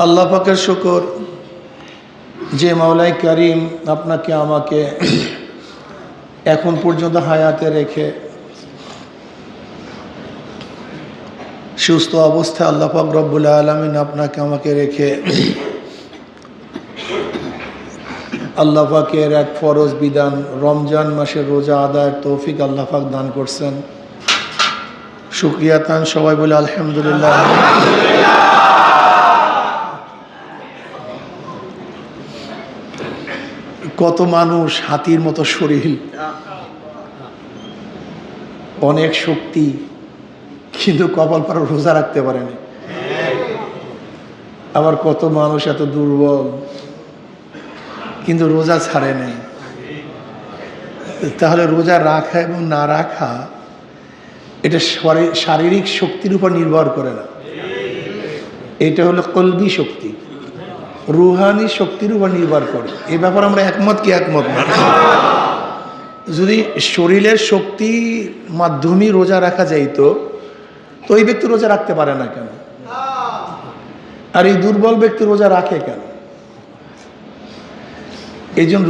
আল্লাহ পাকের শুকর যে মাওলাই করিম আপনাকে আমাকে এখন পর্যন্ত হায়াতে রেখে সুস্থ অবস্থায় আল্লাহ পাক রব্বুল আলামিন আপনাকে আমাকে রেখে আল্লাহ পাকের এক ফরজ বিধান রমজান মাসের রোজা আদায়ের তৌফিক আল্লাহ পাক দান করছেন। শুকরিয়া তান সবাই বলে আলহামদুলিল্লাহ। কত মানুষ হাতির মতো শরীর, অনেক শক্তি, কিন্তু কপাল পার রোজা রাখতে পারেনি। আবার কত মানুষ এত দুর্বল কিন্তু রোজা ছাড়ে নাই। তাহলে রোজা রাখা এবং না রাখা এটা শারীরিক শক্তির উপর নির্ভর করে না, এটা হলো কলবি শক্তি, রুহানি শক্তির উপর নির্ভর করে। এই ব্যাপারে আমরা একমত কি একমত না? যদি শরীরের শক্তির মাধ্যমে রোজা রাখা যাইতো তো এই ব্যক্তি রোজা রাখতে পারে না কেন? আর এই দুর্বল ব্যক্তি রোজা রাখে কেন? এই জন্য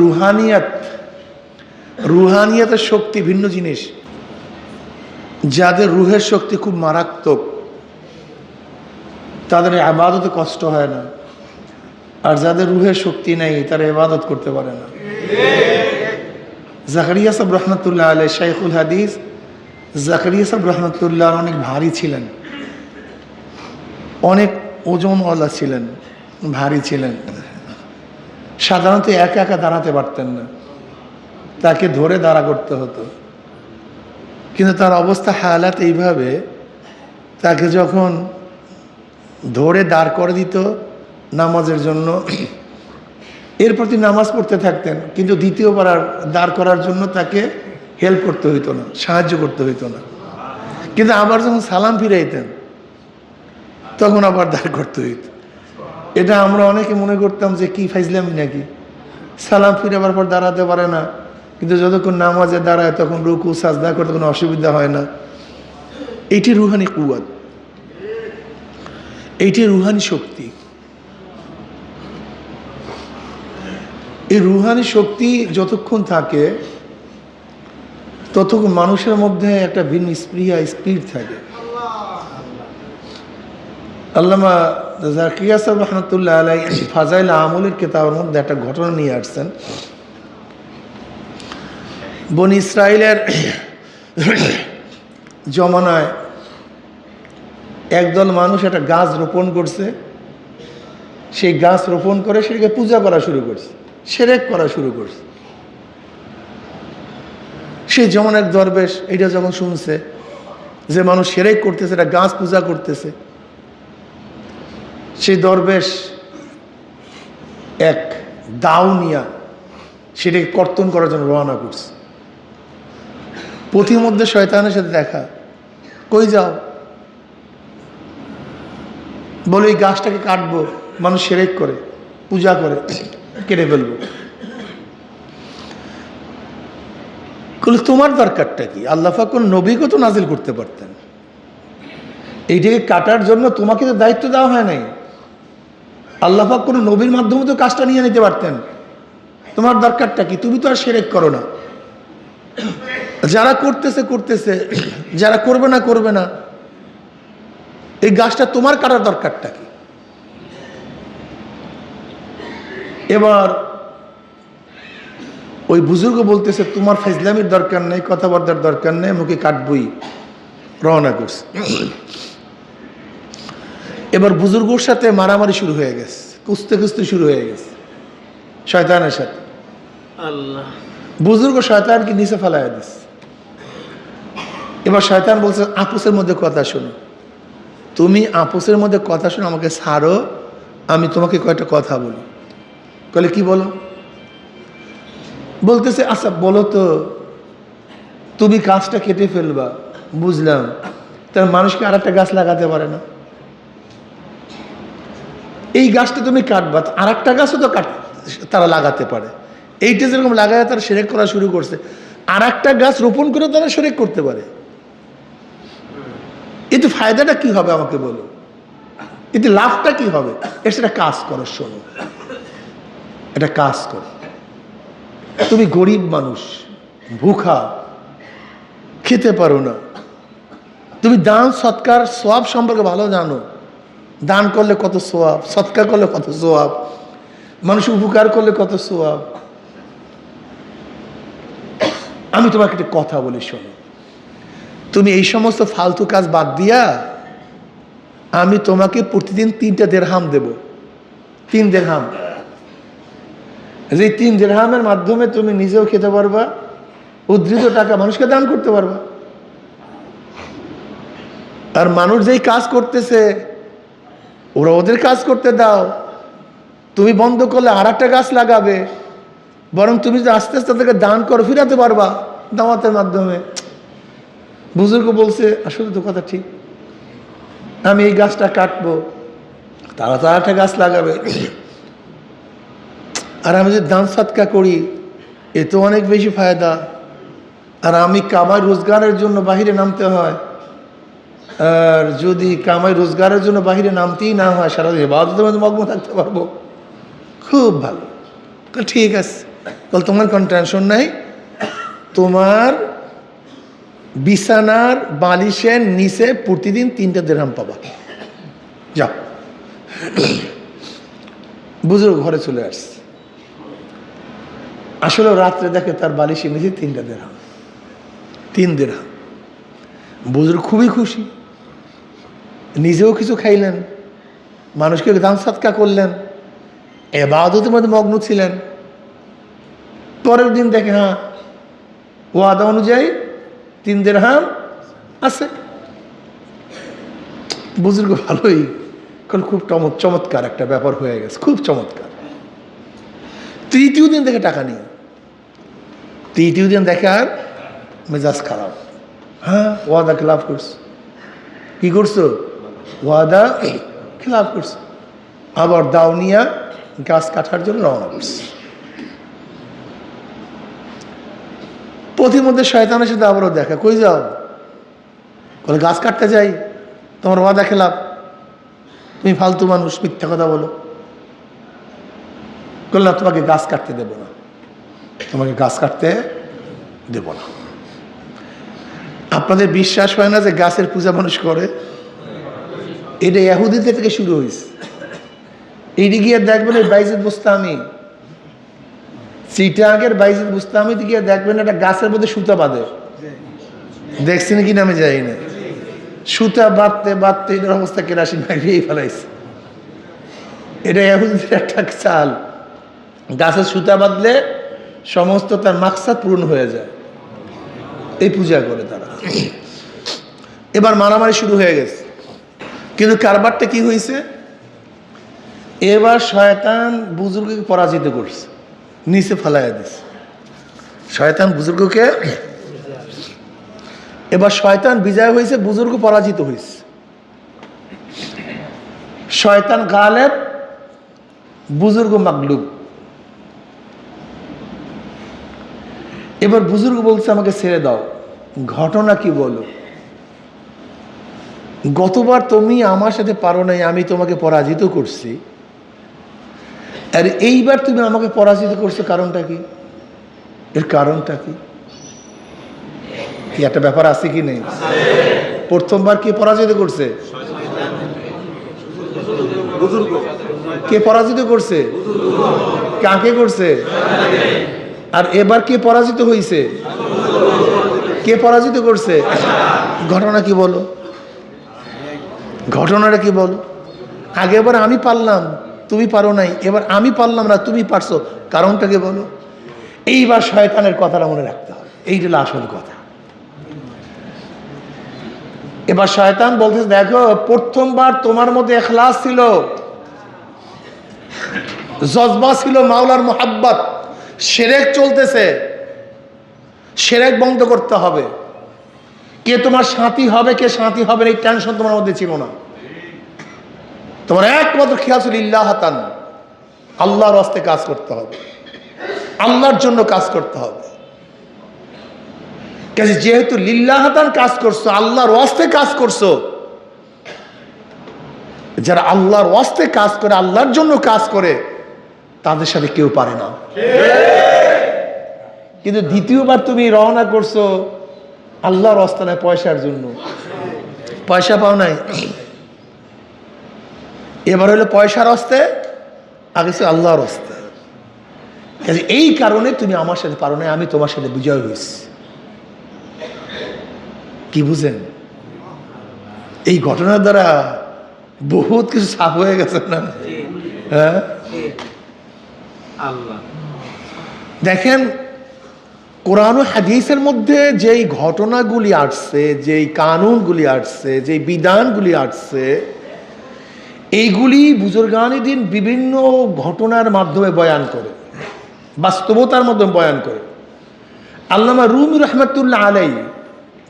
রুহানিয়াতের শক্তি ভিন্ন জিনিস। যাদের রুহের শক্তি খুব মারাত্মক তাদের ইবাদতে কষ্ট হয় না, আর যাদের রুহের শক্তি নেই তারা ইবাদত করতে পারে না। জাকারিয়া সাহেব রহমতুল্লাহ আলাই, শাইখুল হাদিস জাকারিয়া সাহেব রহমতুল্লাহ অনেক ভারী ছিলেন, অনেক ওজনওয়ালা ছিলেন, ভারী ছিলেন। সাধারণত একা একা দাঁড়াতে পারতেন না, তাকে ধরে দাঁড়া করতে হতো। কিন্তু তার অবস্থা হালাত এইভাবে, তাকে যখন ধরে দাঁড় করে দিত নামাজের জন্য, এরপর তিনি নামাজ পড়তে থাকতেন, কিন্তু দ্বিতীয়বার আর দাঁড় করার জন্য তাকে হেল্প করতে হইতো না, সাহায্য করতে হইতো না। কিন্তু আবার যখন সালাম ফিরাইতেন তখন আবার দাঁড় করতে হইতো। এটা আমরা অনেকে মনে করতাম যে কি ফাইজলামি নাকি, সালাম ফিরাবার পর দাঁড়াতে পারে না, কিন্তু যতক্ষণ নামাজে দাঁড়ায় তখন রুকু সাজদা করতে কোনো অসুবিধা হয় না। এইটি রুহানি কুওয়াত, এইটি রুহানি শক্তি। এই রুহানি শক্তি যতক্ষণ থাকে ততক্ষণ মানুষের মধ্যে একটা ভিন্ন স্পিরিট থাকে। আল্লামা জাকিয়া সাহেব রহমতুল্লাহ আলাই ফাজাইল আমলের কিতাবের মধ্যে একটা ঘটনা নিয়ে আসছেন। বনি ইসরাইলের জমানায় একদল মানুষ একটা গাছ রোপণ করছে, সেই গাছ রোপণ করে সেটাকে পূজা করা শুরু করছে, শিরক করা শুরু করছে। সেই যেমন এক দরবেশ এটা যখন শুনছে যে মানুষ শিরক করতেছে, একটা গাছ পূজা করতেছে, সেই দরবেশ এক দাও নিয়া সেটাকে কর্তন করার জন্য রওনা করছে। পথিমধ্যে শয়তানের সাথে দেখা, কই যাও? বলে এই গাছটাকে কাটবো, মানুষ শিরক করে, পূজা করে, কেটে ফেলবো। তোমার দরকারটা কি? আল্লাহ পাক কোন নবীকে তো নাজিল করতে পারতেন, এইটাকে কাটার জন্য তোমাকে তো দায়িত্ব দেওয়া হয় নাই। আল্লাহ পাক কোন নবীর মাধ্যমে তো কাজটা নিয়ে নিতে পারতেন। তোমার দরকারটা কি? তুমি তো আর শিরক করো না। যারা করতেছে, যারা করবে না, এই গাছটা তোমার কাটার দরকারটা কি? এবার ওই বুজুর্গ বলতেছে তোমার ফাইজলামির দরকার নেই, কথাবার্তার দরকার নেই, মুখে কাটবই, রওনা করছে। এবার বুজুর্গর সাথে মারামারি শুরু হয়ে গেছে, কুস্তে শুরু হয়ে গেছে শয়তানের সাথে। আল্লাহ, বুজুর্গ শয়তানকে নিচে ফেলাইয়া দিচ্ছে। এবার শয়তান বলছে আপোসের মধ্যে কথা শোনো, তুমি আপোসের মধ্যে কথা শোনো, আমাকে ছাড়ো, আমি তোমাকে কয়েকটা কথা বলি। বলে কি বলো? বলতেছে আচ্ছা বলো তো, তুমি গাছটা কেটে ফেলবা, বুঝলাম, তার মানুষকে আর একটা গাছ লাগাতে পারে না? এই গাছটা তুমি কাটবা, আর একটা গাছও তো তারা লাগাতে পারে। এইটা যেরকম লাগায় তারা শিরক করা শুরু করছে, আর একটা গাছ রোপণ করে তারা শিরক করতে পারে। এতে ফায়দাটা কি হবে আমাকে বলো? এতে লাভটা কি হবে? এর সেটা কাজ করো, শোনো, এটা কাজ করো। তুমি গরিব মানুষ, ভুখা, খেতে পারো না, তুমি দান সৎকার সওয়াব সম্পর্কে ভালো জানো। দান করলে কত সওয়াব, সৎকার করলে কত সওয়াব, মানুষ উপকার করলে কত সওয়াব। আমি তোমাকে একটা কথা বলি, শোনো, তুমি এই সমস্ত ফালতু কাজ বাদ দিয়া আমি তোমাকে প্রতিদিন 3টা দিরহাম দেব। 3 দিরহাম, যে 3 দিরহামের মাধ্যমে তুমি নিজেও খেতে পারবা, উদ্ধৃত টাকা মানুষকে দান করতে পারবা। আর মানুষ যেই কাজ করতেছে ওরা ওদের কাজ করতে দাও, তুমি বন্ধ করলে আর একটা গাছ লাগাবে। বরং তুমি যে আস্তে আস্তে তাদেরকে দান করো, ফিরাতে পারবা দাওয়াতের মাধ্যমে। বুজুর্গ বলছে, আসলে তো কথা ঠিক, আমি এই গাছটা কাটবো, তারা তো আর একটা গাছ লাগাবে। আর আমি যদি দান সৎকা করি এ তো অনেক বেশি ফায়দা। আর আমি কামাই রোজগারের জন্য বাহিরে নামতে হয়, আর যদি কামাই রোজগারের জন্য বাহিরে নামতেই না হয়, সারা ইবাদতের মধ্যে মগ্ন থাকতে পারবো। খুব ভালো। ঠিক আছে, তাহলে তোমার কোনো টেনশন নাই, তোমার বিছানার বালিশের নিচে প্রতিদিন 3টা দিরহাম পাবা, যাও। বুজুর্গ ঘরে চলে আসছে, আসলে রাত্রে দেখে তার বালিশের নিচে 3টা দিরহাম, 3 দিরহাম। বুজুর্গ খুবই খুশি, নিজেও কিছু খাইলেন, মানুষকে দান সৎকা করলেন, ইবাদতের মধ্যে মগ্ন ছিলেন। পরের দিন দেখে, হ্যাঁ, ওয়াদা অনুযায়ী 3 দিরহাম আছে। বুজুর্গ ভালোই, কারণ খুব চমৎকার একটা ব্যাপার হয়ে গেছে, খুব চমৎকার। 3য় দিন দেখে টাকা নেই, 3য় দিন দেখে আর মেজাজ খারাপ। হ্যাঁ, ওয়াদা খেলাফ করছো। কি করছো? ওয়াদা খেলাফ করছো। আবার দাউনিয়া গাছ কাটার জন্য রওনা করছে। পথিমধ্যে শয়তানের সাথে আবারও দেখা। কই যাও? বলে গাছ কাটতে যাই, তোমার ওয়াদা খেলাফ, তুমি ফালতু মানুষ, মিথ্যা কথা বলো। বললাম তোমাকে গাছ কাটতে দেব না, তোমাকে গাছ কাটতে দেব না। আপনাদের বিশ্বাস হয় না যে গাছের পূজা মানুষ করে? এটা ইহুদিদের থেকে শুরু হয়েছে। এইটি গিয়ে দেখবেন এই বাইজিদ বুস্তামি, চিটাগের বাইজিদ বুস্তামি গিয়ে দেখবেন একটা গাছের মধ্যে সুতা বাঁধে। দেখছেন কি না আমি যাই না, সুতা বাঁধতে বাঁধতে এটার অবস্থা কেরাসিন লাগিয়ে ফেলাইছে। এটা ইহুদিদের একটা চাল, গাছের সুতা বাঁধলে সমস্ত তার মাকসাদ পূরণ হয়ে যায়, এই পূজা করে তারা। এবার মারামারি শুরু হয়ে গেছে, কিন্তু কারবারটা কি হয়েছে, এবার শয়তান বুজুর্গকে পরাজিত করছে, নিচে ফেলাইয়া দিছে শয়তান বুজুর্গকে। এবার শয়তান বিজয় হয়েছে, বুজুর্গ পরাজিত হয়েছে। শয়তান গালেব, বুজুর্গ মাগলুব। এবার বুজুর্গ বলছে আমাকে ছেড়ে দাও, ঘটনা কি বলো? গতবার তুমি আমার সাথে পারো নাই, আমি তোমাকে পরাজিত করছি, আর এইবার তুমি আমাকে পরাজিত করছো, কারণটা কি? এর কারণটা কি? কি একটা ব্যাপার আছে কি নেই? প্রথমবার কে পরাজিত করছে? কে পরাজিত করছে? কাকে করছে? আর এবার কে পরাজিত হয়েছে? কে পরাজিত করছে? ঘটনা কি বলো? ঘটনাটা কি বলো? আগে এবার আমি পারলাম, তুমি পারো নাই, এবার আমি পারলাম না, তুমি পারছো, কারণটাকে বলো। এইবার শয়তানের কথাটা মনে রাখতে হবে, এইটা আসল কথা। এবার শয়তান বলতেছে, দেখো প্রথমবার তোমার মধ্যে ইখলাস ছিল, জজবা ছিল মাওলার মোহাব্বত, শিরক চলতেছে, শিরক বন্ধ করতে হবে। কে তোমার সাথী হবে, কে সাথী হবে এই টেনশন তোমার মধ্যে ছিল না। তোমার একমাত্র খেয়াল ছিল ইল্লাহাতান, আল্লাহর রাস্তে কাজ করতে হবে, আল্লাহর জন্য কাজ করতে হবে। যেহেতু লিল্লাহাতান কাজ করছো, আল্লাহর রাস্তে কাজ করছো, যারা আল্লাহর ওয়াস্তে কাজ করে, আল্লাহর জন্য কাজ করে, তাদের সাথে কেউ পারে না। কিন্তু দ্বিতীয়বার তুমি রওনা করছো আল্লাহর ওয়াস্তে নয়, পয়সার জন্য। পয়সা পাও নাই, এবার হলো পয়সার ওয়াস্তে, আগে ছিল আল্লাহর ওয়াস্তে। এই কারণে তুমি আমার সাথে পারো না, আমি তোমার সাথে বিজয় হয়েছি। কি বুঝেন? এই ঘটনার দ্বারা বহুত কিছু সাফ হয়ে গেছে না? হ্যাঁ, দেখেন কোরআন ও হাদিসের মধ্যে যেই ঘটনাগুলি আসছে, যেই কানুনগুলি আসছে, যেই বিধানগুলি আসছে, এইগুলি বুজুর্গানি দিন বিভিন্ন ঘটনার মাধ্যমে বয়ান করে, বাস্তবতার মাধ্যমে বয়ান করে। আল্লামা রুমি রহমতুল্লাহ আলাইহি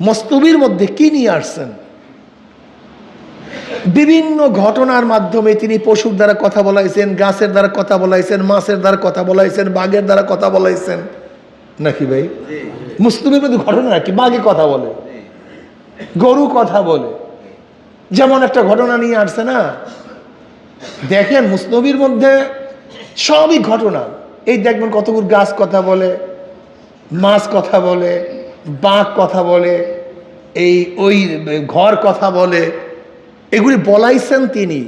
মস্তবির মধ্যে কি নিয়ে আসছেন? বিভিন্ন ঘটনার মাধ্যমে তিনি পশুর দ্বারা কথা বলাইছেন, গাছের দ্বারা কথা বলাইছেন, মাছের দ্বারা কথা বলাইছেন, বাঘের দ্বারা কথা বলাইছেন, নাকি ভাই? মুসলিমের মধ্যে ঘটনা নাকি? বাঘে কথা বলে, গরু কথা বলে, যেমন একটা ঘটনা নিয়ে আসছে না, দেখেন মুসনবীর মধ্যে সবই ঘটনা। এই দেখবেন কতগুলো গাছ কথা বলে, মাছ কথা বলে, বাঘ কথা বলে, এই ওই ঘর কথা বলে, এগুলি বলাইছেন তিনি।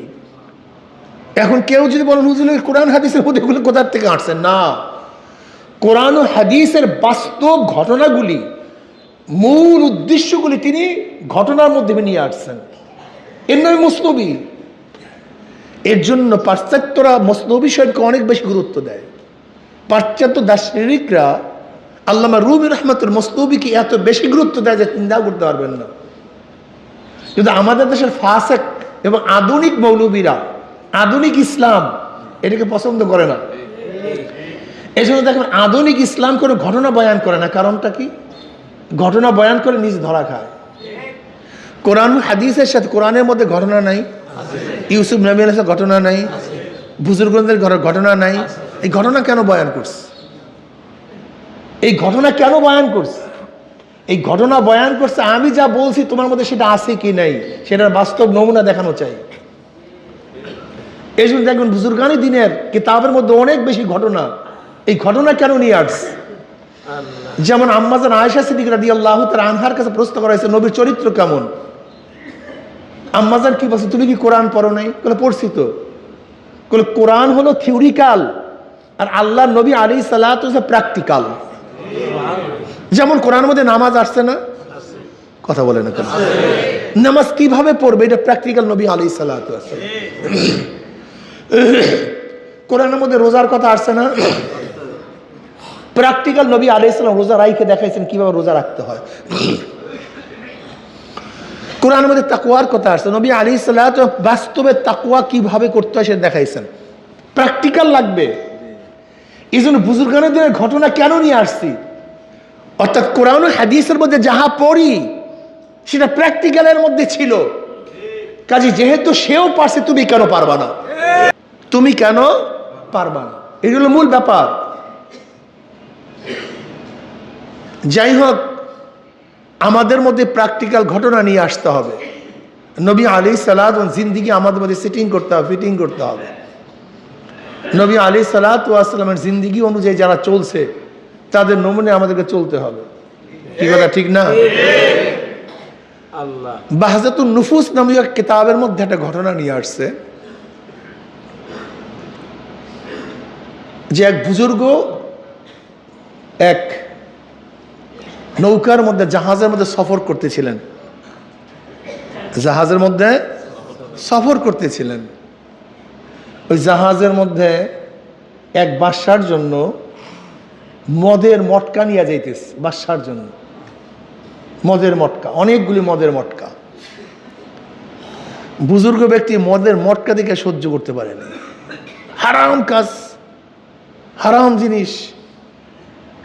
এখন কেউ যদি বলেন হুজুর কোরআন হাদিসের মধ্যে এগুলো কোথার থেকে আসছেন, না, কোরআন ও হাদিসের বাস্তব ঘটনাগুলি, মূল উদ্দেশ্যগুলি তিনি ঘটনার মধ্যে নিয়ে আসছেন। এর নামে মুসনবী। এর জন্য পাশ্চাত্যরা মসনবী শরীফকে অনেক বেশি গুরুত্ব দেয়। পাশ্চাত্য দার্শনিকরা আল্লামা রুমি রহমতুল মসনবীকে এত বেশি গুরুত্ব দেয় যে চিন্তাও করতে পারবেন না। কিন্তু আমাদের দেশের ফাসেক এবং আধুনিক মৌলবীরা, আধুনিক ইসলাম এটাকে পছন্দ করে না। এই জন্য দেখেন আধুনিক ইসলাম কোনো ঘটনা বয়ান করে না। কারণটা কি? ঘটনা বয়ান করে নিজ ধরা খায়। কোরআন হাদিসের সাথে, কোরআনের মধ্যে ঘটনা নাই, ইউসুফ নবী আলাইহিস সালামের ঘটনা নাই, বুজুর্গদের ঘটনা নাই। এই ঘটনা কেন বয়ান করছে? এই ঘটনা কেন বয়ান করছে? এই ঘটনা বয়ান করছে আমি যা বলছি তোমার মধ্যে সেটা আছে কি নাই, সেটার বাস্তব নমুনা দেখানো চাই। এই জন্য দেখবেন বুজুর্গানি দিনের কিতাবের মধ্যে অনেক বেশি ঘটনা। এই ঘটনা কেন নিয়ে আসছে? যেমন আম্মাজান আয়েশা সিদ্দিকা রাদিয়াল্লাহু তাআলা আনহার কাছে প্রশ্ন করা হয়েছে নবীর চরিত্র কেমন। আম্মাজান কি বলছে, তুমি কি কোরআন পড়ো নাই? বলে পড়ছি তো। বলে কোরআন হলো থিওরিক্যাল আর আল্লাহর নবী আলাইহিস সালাতু ওয়াস প্র্যাকটিক্যাল। যেমন কোরআনের মধ্যে নামাজ আসছে না? কথা বলে না কেন? নামাজ কিভাবে পড়বে এটা প্র্যাকটিক্যাল নবী আলাইহিস সালাতু ওয়াস। কোরআনের মধ্যে রোজার কথা আসছে না? প্র্যাকটিক্যাল নবী আলাইহিস সালাম রোজা রাইখে দেখাইছেন কিভাবে রোজা রাখতে হয়। কোরআনের মধ্যে তাকওয়ার কথা আসছে, নবী আলাইহিস সালাতু বাস্তবে তাকওয়া কিভাবে করতে হয় সেটা দেখাইছেন। প্র্যাকটিক্যাল লাগবে। এই জন্য বুজুর্গানের দিনের ঘটনা কেন নিয়ে আসছি? অর্থাৎ কোরআন ও হাদিসের মধ্যে যাহা পড়ি সেটা প্র্যাকটিক্যালের মধ্যে ছিল। কাজে যেহেতু সেও পারছে, তুমি কেন পারবা না? তুমি কেন পারবা না? এই হলো মূল ব্যাপার। যাই হোক, আমাদের মধ্যে প্র্যাকটিক্যাল ঘটনা নিয়ে আসতে হবে। নবী আলাইহিস সালাতু ওয়াস জিন্দেগি আমাদের মধ্যে সেটিং করতে হবে, ফিটিং করতে হবে। নবী আলাইহিস সালাতু ওয়াস সালামের জিন্দেগি অনুযায়ী যারা চলছে তাদের নমুনে আমাদেরকে চলতে হবে। কি কথা ঠিক না? আল্লাহ বাহজাতুন নুফুস নামীয় এক কিতাবের মধ্যে একটা ঘটনা নিয়ে আসছে যে এক বুজুর্গ এক নৌকার মধ্যে, জাহাজের মধ্যে সফর করতেছিলেন। জাহাজের মধ্যে সফর করতেছিলেন। ওই জাহাজের মধ্যে এক বাদশার জন্য মদের মটকা নিয়ে যাইতেছে। বাদশার জন্য মদের মটকা, অনেকগুলি মদের মটকা। বুজুর্গ ব্যক্তি মদের মটকা দেখে সহ্য করতে পারেনি। হারাম কাজ, হারাম জিনিস।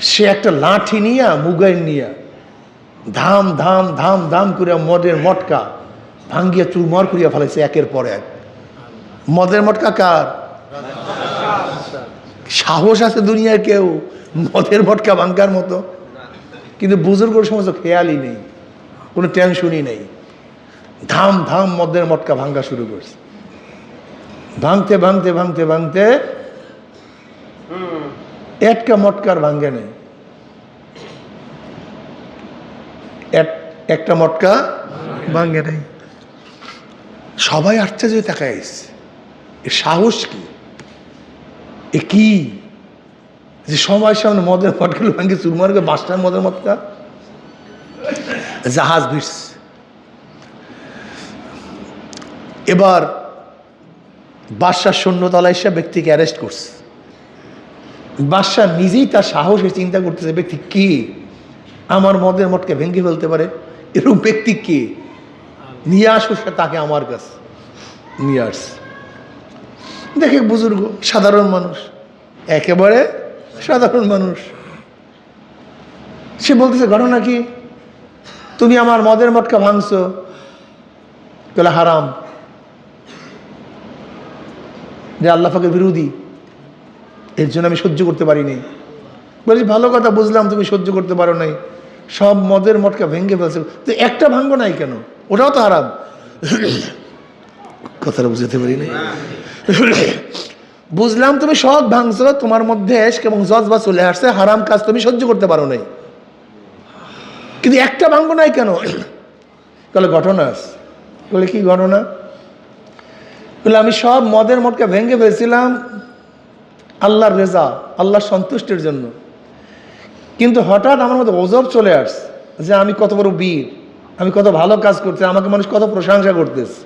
সে একটা লাঠি নিয়া, মুগাইন নিয়া ধাম ধাম ধাম ধাম করিয়া মদের মটকা ভাঙ্গিয়া চুরমার করিয়া ফেলাইছে একের পর এক। মদের মটকা কার? সাহস আছে দুনিয়ার কেউ মদের মটকা ভাঙ্গার মতো? কিন্তু বুজুর্গর সমস্ত খেয়ালই নেই, কোনো টেনশনই নেই। ধাম ধাম মদের মটকা ভাঙ্গা শুরু করছে। ভাঙতে ভাঙতে ভাঙতে ভাঙতে একটা মটকার ভাঙ্গে নেই, একটা মটকা ভাঙ্গে নেই। সবাই আশ্চর্য তাকায় আসছে, এ সাহস কি, এ কি যে সবাই সামনে মদের মটকা ভাঙ্গে চুরমার বাসটার মদের মটকা। জাহাজ ভিড়ছে। এবার বাদশার সৈন্যতলা এসে ব্যক্তিকে অ্যারেস্ট করছে। বাদশাহ নিজেই তার সাহসে চিন্তা করতেছে, ব্যক্তি কি আমার মদের মটকে ভেঙে ফেলতে পারে, এরকম ব্যক্তি কে, নিয়ে আসো সে তাকে আমার কাছে নিয়ে আসছে। দেখে বুজুর্গ সাধারণ মানুষ, একেবারে সাধারণ মানুষ। সে বলতেছে ঘটনা কি, তুমি আমার মদের মটকা ভাঙছো, বলে হারাম, যে আল্লাহ পাকের বিরোধী, এর জন্য আমি সহ্য করতে পারিনি। বলছি ভালো কথা, বুঝলাম তুমি সহ্য করতে পারো নাই, সব মদের মটকা ভেঙে ফেলছে, তো একটা ভাঙবো নাই কেন, ওটাও তো হারাম। কথাটা বুঝতে পারিনি। বুঝলাম তুমি সব ভাঙছো, তোমার মধ্যে এশক এবং জজবা চলে আসছে, হারাম কাজ তুমি সহ্য করতে পারো নাই, কিন্তু একটা ভাঙবো নাই কেন? বলে ঘটনা আছে। বলে কি ঘটনা? বলে আমি সব মদের মটকা ভেঙে ফেলছিলাম আল্লাহর রেজা, আল্লাহর সন্তুষ্টির জন্য, কিন্তু হঠাৎ আমার মধ্যে অজব চলে আসছে যে আমি কত বড় বীর, আমি কত ভালো কাজ করতে, আমাকে মানুষ কত প্রশংসা করতেছে।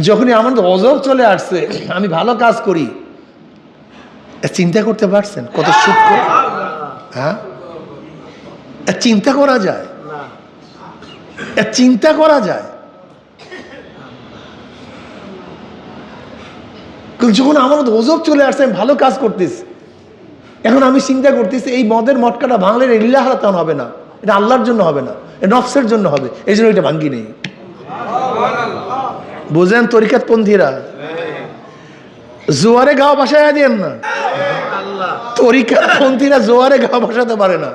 যখনই আমার মধ্যে অজব চলে আসছে আমি ভালো কাজ করি, চিন্তা করতে পারছেন কত সূক্ষ্ম? হ্যাঁ, চিন্তা করা যায়, চিন্তা করা যায়। যখন আমার মধ্যে অজব চলে আসছে, আমি ভালো কাজ করতেছি, এখন আমি চিন্তা করতেছি এই মদের মটকাটা ভাঙলে লিল্লাহ তাআলা হবে না, এটা আল্লাহর জন্য হবে না, এটা নফসের জন্য হবে, এই জন্য এটা ভাঙ্গি নেই। বুঝলেন তরিকাত পন্থীরা? জোয়ারে গাও ভাসায় দেন না, তরিকাত পন্থীরা জোয়ারে গাও ভাসাতে পারে না।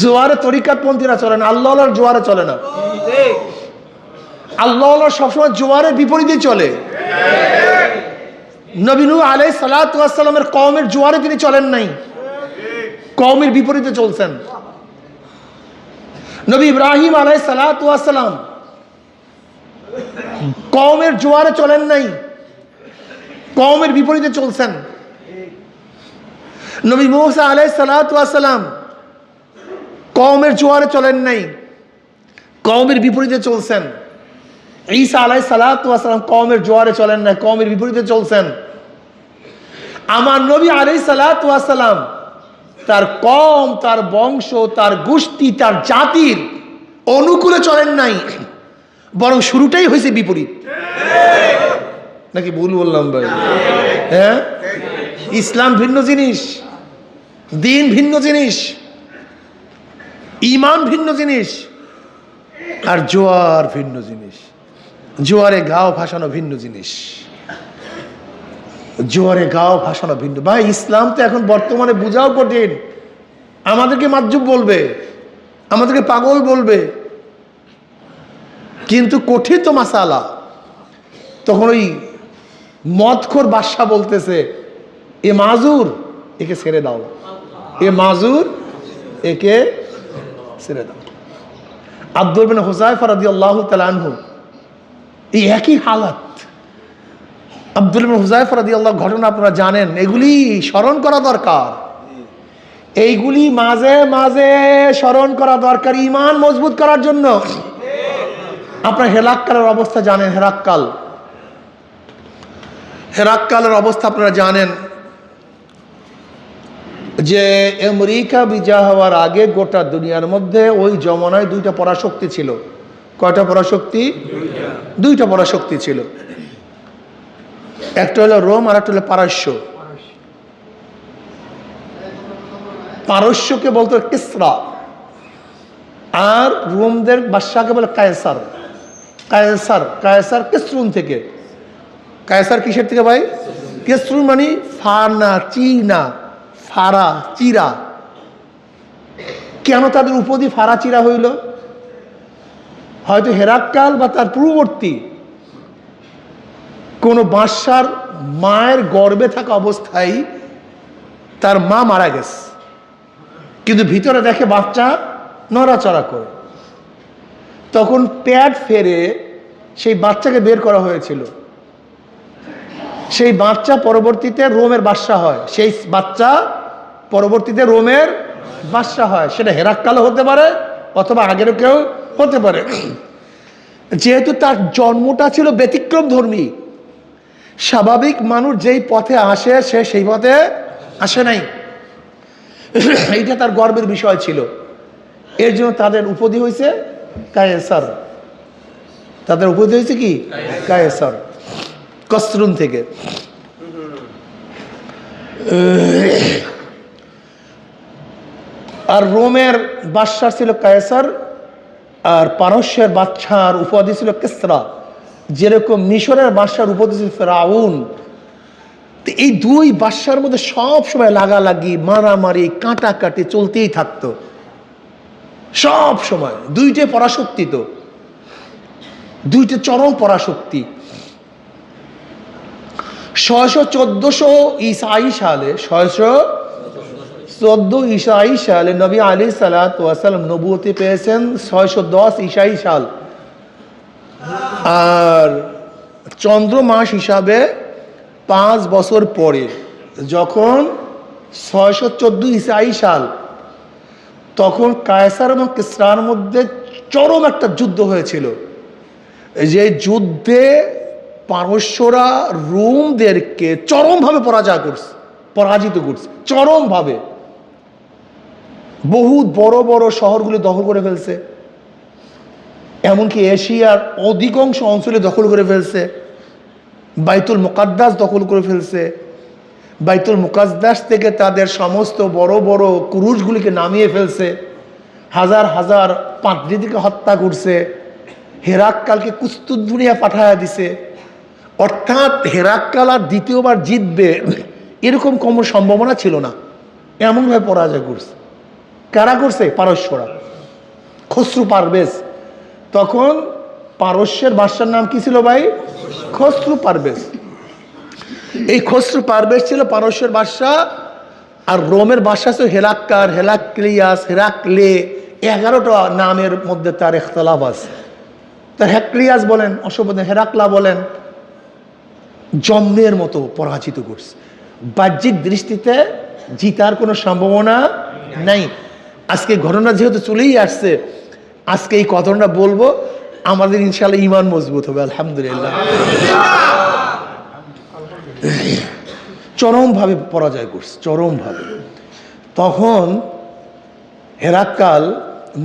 জোয়ারে তরিকাত পন্থীরা চলে না, আল্লাহ জোয়ারে চলে না। আল্লাহ সবসময় জোয়ারের বিপরীতে চলে। নবী নূহ আলাইহিস সালাতু ওয়াস সালামের কওমের জোয়ারে তিনি চলেন নাই, কওমের বিপরীতে চলছেন। নবী ইব্রাহিম আলাইহিস সালাতু ওয়াস সালাম কওমের জোয়ারে চলেন নাই, কওমের বিপরীতে চলছেন। নবী মূসা আলাইহিস সালাতু ওয়াস সালাম কওমের জোয়ারে চলেন নাই, কওমের বিপরীতে চলছেন। ঈসা আলাইহিস সালাতু ওয়াস সালাম কওমের জোয়ারে চলেন নাই, কওমের বিপরীতে চলছেন। আমার নবী আলাইহিস সালাতু ওয়াস সালাম তার কওম, তার বংশ, তার গোষ্ঠী, তার জাতির অনুকূলে চলেন নাই, বরং শুরুটাই হয়েছে বিপরীত। নাকি ভুল বললাম ভাই? হ্যাঁ, ইসলাম ভিন্ন জিনিস, দিন ভিন্ন জিনিস, ঈমান ভিন্ন জিনিস, আর জোয়ার ভিন্ন জিনিস। জোয়ারে গাও ভাসানো ভিন্ন জিনিস, জোয়ারে গাও ভাসানো ভিন্ন। ভাই ইসলাম তো এখন বর্তমানে বোঝাও কঠিন, আমাদেরকে মাজ্জুব বলবে, আমাদেরকে পাগল বলবে, কিন্তু কঠিন তো মাসালা। তখন ওই মদখোর বাদশা বলতেছে এ মাজুর, একে ছেড়ে দাও, এ মাজুর, একে ছেড়ে দাও। আব্দুল বিন হুযায়ফা রাদিয়াল্লাহু তাআলা আনহু এই একই হালাত। আব্দুল বিন হুযায়ফা রাদিয়াল্লাহু ঘটনা আপনারা জানেন, এগুলি স্মরণ করা দরকার, এইগুলি মাঝে মাঝে স্মরণ করা দরকার ঈমান মজবুত করার জন্য। আপনার হেরাক্কালের অবস্থা জানেন, হেরাক্কালের অবস্থা আপনারা জানেন যে আমেরিকা বিজয় হওয়ার আগে গোটা দুনিয়ার মধ্যে ওই জমানায় দুইটা পরাশক্তি ছিল। কয়টা পরাশক্তি? দুইটা পরাশক্তি ছিল, একটা হলো রোম আর একটা হলো পারস্য। পারস্যকে বলতো কিসরা, আর রোমদের বাদশাকে বলে কায়সার। কায়সার কিসরুন থেকে। কায়সার কিসের থেকে ভাই? কিসরুন মানে ফানা, চীনা, ফারা, চিরা। কেন তাদের উপাধি ফারা চিরা হইল? হয়তো হেরাক্কাল বা তার পূর্ববর্তী কোন বাদশার মায়ের গর্ভে থাকা অবস্থায় তার মা মারা গেছে, কিন্তু ভিতরে দেখে বাচ্চা নড়াচড়া করে। তখন পেট ফেরে সেই বাচ্চাকে বের করা হয়েছিল। সেই বাচ্চা পরবর্তীতে রোমের বাদশা হয়, সেই বাচ্চা পরবর্তীতে রোমের বাদশা হয়। সেটা হেরাক্কালও হতে পারে অথবা আগেরও কেউ হতে পারে। যেহেতু তার জন্মটা ছিল ব্যতিক্রম ধর্মী, স্বাভাবিক মানুষ যেই পথে আসে সে সেই পথে আসে নাই, এইটা তার গর্বের বিষয় ছিল। এর জন্য তাদের উপাধি হয়েছে কায়েসার। তাদের উপাধি হয়েছে কি কায়েসার, কসরুন থেকে। আর রোমের বাদশা ছিল কায়েসার, আর পারস্যের বাদশার উপাধি ছিল কিসরা। যেরকম মিশরের বাদশার উপাধি ছিল ফেরাউন। এই দুই বাদশার মধ্যে সব সময় লাগালাগি, মারামারি, কাটাকাটি চলতেই থাকতো সব সময়। দুইটে পরাশক্তি, তো দুইটে চরম পরাশক্তি। 614 ঈসাই সালে 614 ঈসাই সালে নবী আলাইহিস সালাতু ওয়াস সালাম নবুয়তি পেয়েছেন 610 ঈসাই সাল। আর চন্দ্র মাস হিসাবে 5 বছর পরে, যখন 614 ঈসাই সাল, তখন কায়সার এবং কিসরার মধ্যে চরম একটা যুদ্ধ হয়েছিল। যে যুদ্ধে পারস্যরা রোমদেরকে চরমভাবে পরাজিত করছে চরমভাবে। বহুত বড় বড় শহরগুলি দখল করে ফেলছে, এমনকি এশিয়ার অধিকাংশ অঞ্চলে দখল করে ফেলছে। বাইতুল মুকাদ্দাস দখল করে ফেলছে। বাইতুল মুকাদ্দাস থেকে তাদের সমস্ত বড় বড় ক্রুশগুলিকে নামিয়ে ফেলছে। হাজার হাজার পাদ্রীদেরকে হত্যা করছে। হেরাক্কালকে কুস্তুদ্দুনিয়া পাঠায়া দিছে। অর্থাৎ হেরাক্কাল আর দ্বিতীয়বার জিতবে এরকম কোনো সম্ভাবনা ছিল না, এমনভাবে পরাজয় করছে। কারা করছে? পারস্যরা। খসরু পারভেজ। তখন পারস্যের বাদশার নাম কি ছিল ভাই? খসরু পারভেজ। এই খসরু পারভেজ ছিল পারস্যের বাদশা। আর রোমের বাদশা ছিল হেরাক্কার, হেরাক্লিয়াস, হেরাক্লে। 11টা নামের মধ্যে তার ইখতিলাফ আছে। তার হেরাক্লিয়াস বলেন, অসুবিধা হেরাক্লা বলেন, জম্মের মতো পরাজিত করছে। বাহ্যিক দৃষ্টিতে জিতার কোনো সম্ভাবনা নাই। আজকে ঘটনা যেহেতু চলেই আসছে, আজকে এই কথাটা বলবো, আমাদের ইনশাআল্লাহ ঈমান মজবুত হবে আলহামদুলিল্লাহ। চরমভাবে পরাজয় করছে, চরমভাবে। তখন হেরাক্কাল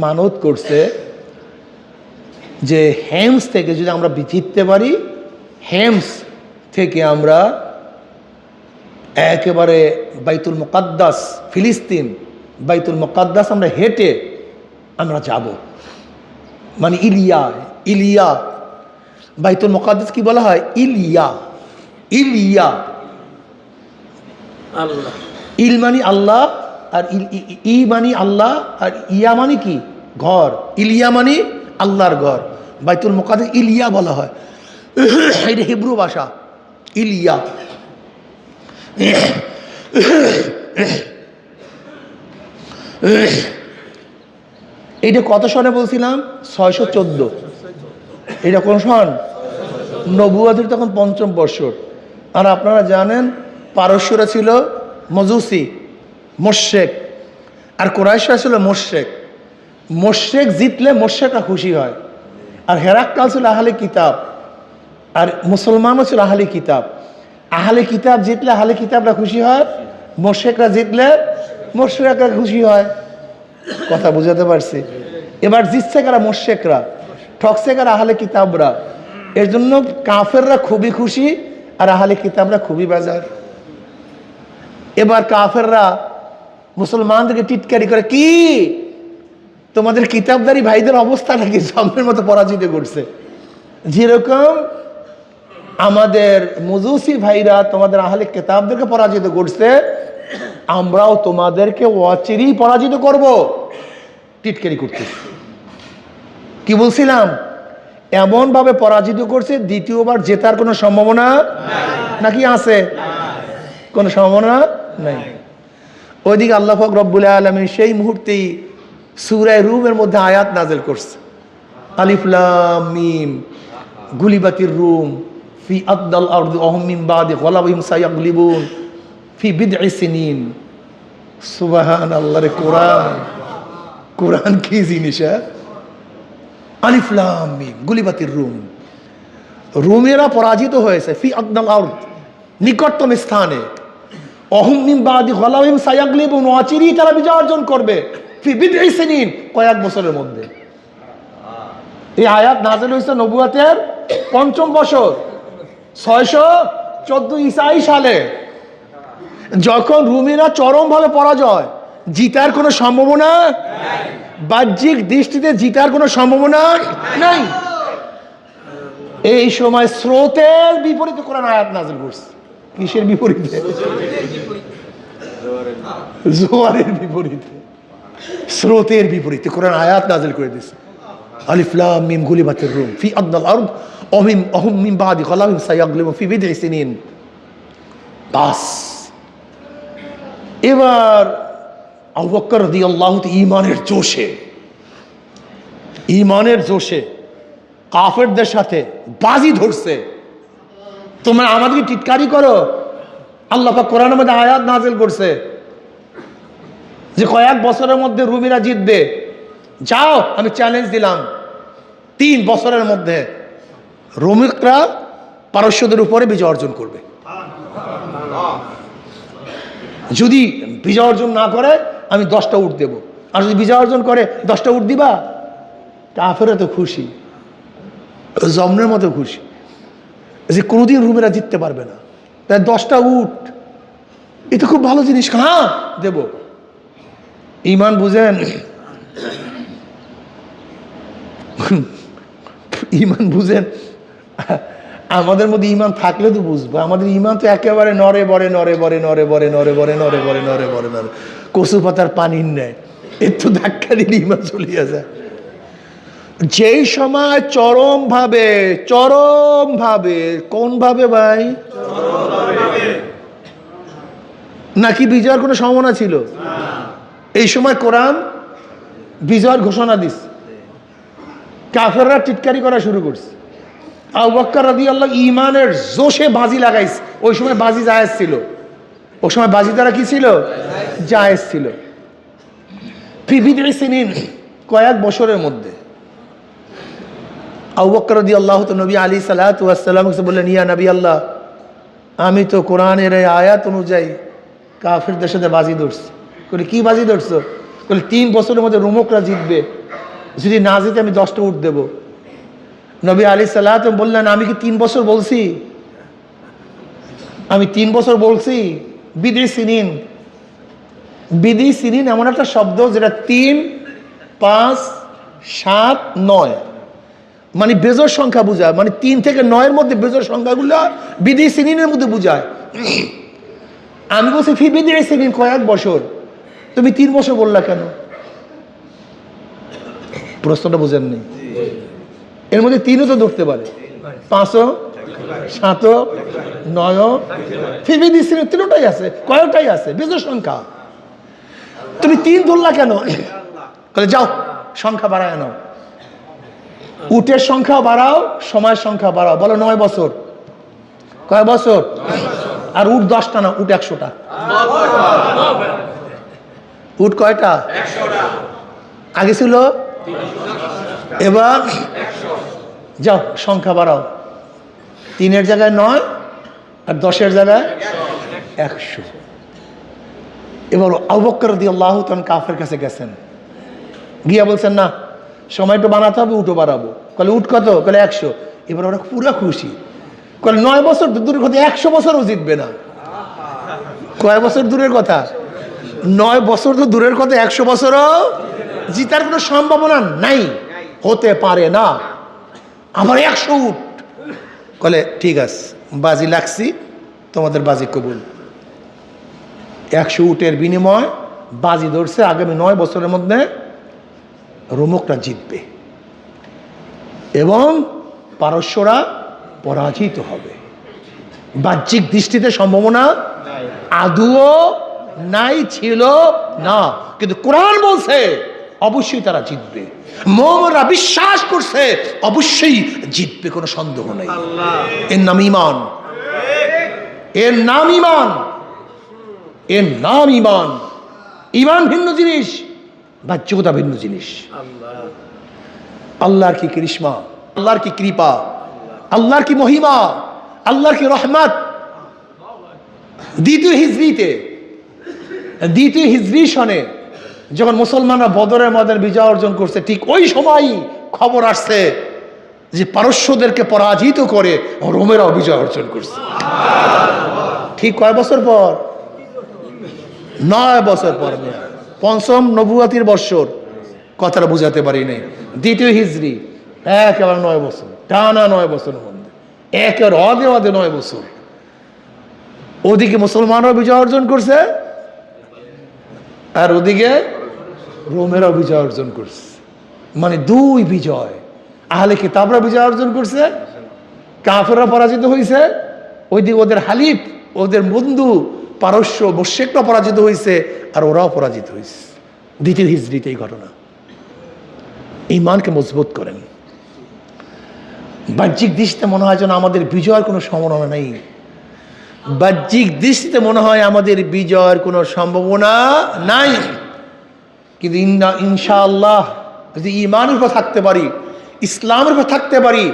মানত করছে যে হেমস থেকে যদি আমরা জিততে পারি, হেমস থেকে আমরা একেবারে বাইতুল মুকাদ্দাস, ফিলিস্তিন বাইতুল মুকাদ্দাস আমরা হেঁটে আমরা যাব। মানে ইলিয়া বাইতুল মুকাদ্দাস কি বলা হয়? ইলিয়া আল্লাহ। ইল মানি আল্লাহ, আর ই মানি আল্লাহ, আর ইয়া মানি কি? ঘর। ইলিয়া মানি আল্লাহর ঘর। বাইতুল মুকাদ্দাস ইলিয়া বলা হয়, এটা হিব্রু ভাষা। ইলিয়া। এইটা কত সনে বলছিলাম? 614। এটা কোন সন? নবুয়তের তখন 5ম বৎসর। আর আপনারা জানেন পারস্যরা ছিল মজুসি, মোশরেক, আর কুরাইশরা ছিল মোশরেক। মোশরেক জিতলে মোশরেকরা খুশি হয়। আর হেরাক্কাল ছিল আহলে কিতাব, আর মুসলমানও ছিল আহলে কিতাব। আহলে কিতাব জিতলে আহলে কিতাবরা খুশি হয়, মোশরেকরা জিতলে মোশরেকরা খুশি হয়। কথা বুঝাতে পারছি? এবার জিতছে কারা? মোশরেকরা। ঠকছে কারা? আহলে কিতাবরা। এর জন্য কাফেররা খুবই খুশি আর আহলে কিতাবরা খুবই বেজার। এবার কাফেররা মুসলমানদেরকে টিটকারি করে, কি তোমাদের কিতাবদারি ভাইদের অবস্থা নাকি জম্মের মতো পরাজিত করছে। যেরকম আমাদের মজুসি ভাইরা তোমাদের আহলে কিতাবদেরকে পরাজিত করছে, আমরাও তোমাদেরকে অচিরেই পরাজিত করব। টিটকারি করতে কি বলছিলাম? এমনভাবে পরাজিত করছে, দ্বিতীয়বার জেতার কোনো সম্ভাবনা নাকি আছে? কোনো সম্ভাবনা নাই। ওইদিকে আল্লাহ পাক রব্বুল আলামিন সেই মুহূর্তেই সূরা রুমের মধ্যে আয়াত নাযিল করছে, আলিফ লাম মিম গুলিবাতির রুম ফি আদনাল আরদি ওয়া হুম মিন বাদি গলাবিহিম সায়াগলিবুন ফি বিদ'i সিনিন। সুবহানাল্লাহ রে! কোরআন, কোরআন কি জিনিস! আলিফ লাম মিম গুলিবাতির রুম, রোমেরা পরাজিত হয়েছে ফি আদনাল আরদ, নিকটতম স্থানে, অহুম মিন বাদি গলাবিহিম সায়াগলিবুন, অচিরেই তারা বিজয় অর্জন করবে, ফি বিদ'i সিনিন, কয়েক বছরের মধ্যে। এই আয়াত নাযিল হয়েছে নবুয়তের ৫ম বছর ৬১৪ ঈসাই সালে, যখন রুমিরা চরমভাবে পরাজয়, জিতার কোনো সম্ভাবনা, বাহ্যিক দৃষ্টিতে জিতার কোনো সম্ভাবনা নাই। এই সময় স্রোতের বিপরীতে কোরআন আয়াত নাযিল করছে। কিসের বিপরীতে? জোয়ারের বিপরীতে, স্রোতের বিপরীতে কোরআন আয়াত নাযিল করে দিয়েছে, আলিফ লাম মিম গুলিবাতির রুম ফি আদনাল আরদ ওহুম মিন বাদি গলাবিহিম সায়াগলিবুন ফি বিদ'i সিনিন। বাস, এবার আবু বকর রাদিয়াল্লাহু তাআলা ঈমানের জোশে কাফেরদের সাথে বাজি ধরছে, তোমরা আমাদেরকে টিটকারি করো। আল্লাহ পাক কোরআনের মধ্যে আয়াত নাযিল করছে যে কয়েক বছরের মধ্যে রুমিরা জিতবে। যাও, আমি চ্যালেঞ্জ দিলাম, 3 বছরের মধ্যে রোমিকরা পারস্যদের উপরে বিজয় অর্জন করবে। যদি বিজয় অর্জন না করে আমি 10টা উট দেব, আর যদি বিজয় অর্জন করে 10টা উট দিবা। কাফেররা তো খুশি, জমনের মতো খুশি যে কোনোদিন রুমেরা জিততে পারবে না, তাই 10টা উট, এটা খুব ভালো জিনিস, হ্যাঁ দেব। ঈমান বুঝেন, ঈমান বুঝেন। আমাদের মধ্যে ঈমান থাকলে তো বুঝবো, আমাদের ঈমান তো একেবারে নরে বরে নরে বরে নরে বরে নরে বরে নরে বরে নরে বরে নরে, কচু পাতার পানির নেয়, একটু ধাক্কা দিলে ঈমান চলিয়া যায়। যেই সময় চরমভাবে কোন ভাবে ভাই, নাকি বিজয়ের কোনো সম্ভাবনা ছিল? এই সময় কোরআন বিজয়ের ঘোষণা দিচ্ছে, কাফেররা টিটকারি করা শুরু করছে। আবু বকর রাদিয়াল্লাহু ঈমানের জোশে বাজি লাগাইছে। ওই সময় বাজি জায়েজ ছিল, ওই সময় বাজি দ্বারা কি ছিল? জায়েজ ছিল। ফি বিদ'i সিনিন, কয়েক বছরের মধ্যে। আবু বকর রাদিয়াল্লাহু তাআলা নবী আলাইহিস সালাতু ওয়াস সালামকে বললেন, ইয়া নবী আল্লাহ, আমি তো কোরআনের এই আয়াত অনুযায়ী কাফেরদের সাথে বাজি ধরছি। বলে কি বাজি ধরছো? বলে 3 বছরের মধ্যে রোমকরা জিতবে, যদি না জিতে আমি 10টা উট দেব। নবী আলাইহিস সালাতু বললেন, আমি কি 3 বছর বলছি? আমি 3 বছর বলছি? বিদ'i সিনিন, বিদ'i সিনিন এমন একটা শব্দ যেটা 3, 5, 7, 9 মানে বেজোড় সংখ্যা বোঝায়, মানে 3 থেকে 9-এর মধ্যে বেজোড় সংখ্যাগুলো বিদ'i সিনিনের মধ্যে বোঝায়। আমি বলছি ফি বিদ'i সিনিন, কয়েক বছর, তুমি 3 বছর বললা কেন? প্রশ্নটা বুঝেননি? এর মধ্যে 3ও তো ধরতে পারে, 5ও, 7ও, 9ও, ফি বিদ'i সিনিন 3টাই আছে, কয়েকটাই আছে, বেজোড় সংখ্যা। তুমি 3 ধরলা কেন? বলে যাও সংখ্যা বাড়ায় নাও, উটের সংখ্যা বাড়াও, সময়ের সংখ্যা বাড়াও, বলো 9 বছর। কয় বছর? আর উট 10টা না, উট 100টা। উট কয়টা? 100টা। আগে ছিল, এবার যাও সংখ্যা বাড়াও, 3-এর জায়গায় 9 আর 10-এর জায়গায় 100। এবার আবু বকর রাদিয়াল্লাহু তাআলা কাফের কাছে গেছেন, গিয়া বলছেন, না সময় একটু বানাতে হবে, উটও বাড়াবো। বলে উট কত? বলে 100। এবার ওরা পুরো খুশি, বলে 9 বছর দূরের কথা, 100 বছরও জিতবে না। কয় বছর দূরের কথা? 9 বছর তো দূরের কথা, 100 বছরও জিতার কোনো সম্ভাবনা নাই, হতে পারে না। আমার 100 উট। বলে ঠিক আছে, বাজি লাগছি, তোমাদের বাজি কবুল। 100 উটের বিনিময় বাজি ধরছে, আগামী 9 বছরের মধ্যে রোমকরা জিতবে। এবং পারস্যরা পরাজিত হবে। বাহ্যিক দৃষ্টিতে সম্ভাবনা আদৌ নাই, ছিল না, কিন্তু কোরআন বলছে অবশ্যই তারা জিতবে। মুমিনরা বিশ্বাস করছে অবশ্যই জিতবে, কোনো সন্দেহ নেই। এর নাম ঈমান, এর নাম ঈমান, এর নাম ঈমান। ঈমান ভিন্ন জিনিস, বাহ্যিকতা ভিন্ন জিনিস। আল্লাহর কি করিশ্মা, আল্লাহর কি কৃপা, আল্লাহর কি মহিমা, আল্লাহর কি রহমত। দ্বিতীয় হিজরি সনে যখন মুসলমানরা বদরের ময়দানে বিজয় অর্জন করছে, ঠিক ওই সময়ই খবর আসছে যে পারস্যদেরকে পরাজিত করে রোমেরাও বিজয় অর্জন করছে। ঠিক কয় বছর পর? 9 বছর পর, পঞ্চম নবুয়াতির বৎসর। কথাটা বুঝাতে পারি নাই। দ্বিতীয় হিজরি, একেবারে 9 বছর, টানা 9 বছরের মধ্যে, একের অদে 9 বছর। ওদিকে মুসলমানরাও বিজয় অর্জন করছে, আর ওদিকে রোমেরাও বিজয় অর্জন করছে। মানে 2 বিজয়। আহলে কিতাবরা বিজয় অর্জন করছে, কাফেররা পরাজিত হয়েছে। ওইদিকে ওদের হালিফ, ওদের বন্ধু পারস্য মুশরিকরা পরাজিত হয়েছে, আর ওরাও পরাজিত হয়েছে। দ্বিতীয় হিজরিতে এই ঘটনা। ঈমানকে মজবুত করেন। বাহ্যিক দৃষ্টিতে মনে হয় যেন আমাদের বিজয়ের কোনো সম্ভাবনা নেই। বাহ্যিক দৃষ্টিতে মনে হয় আমাদের বিজয়ের কোনো সম্ভাবনা নাই, কিন্তু ইনশাআল্লাহ যদি ঈমানের উপর থাকতে পারি, ইসলামের উপর থাকতে পারি,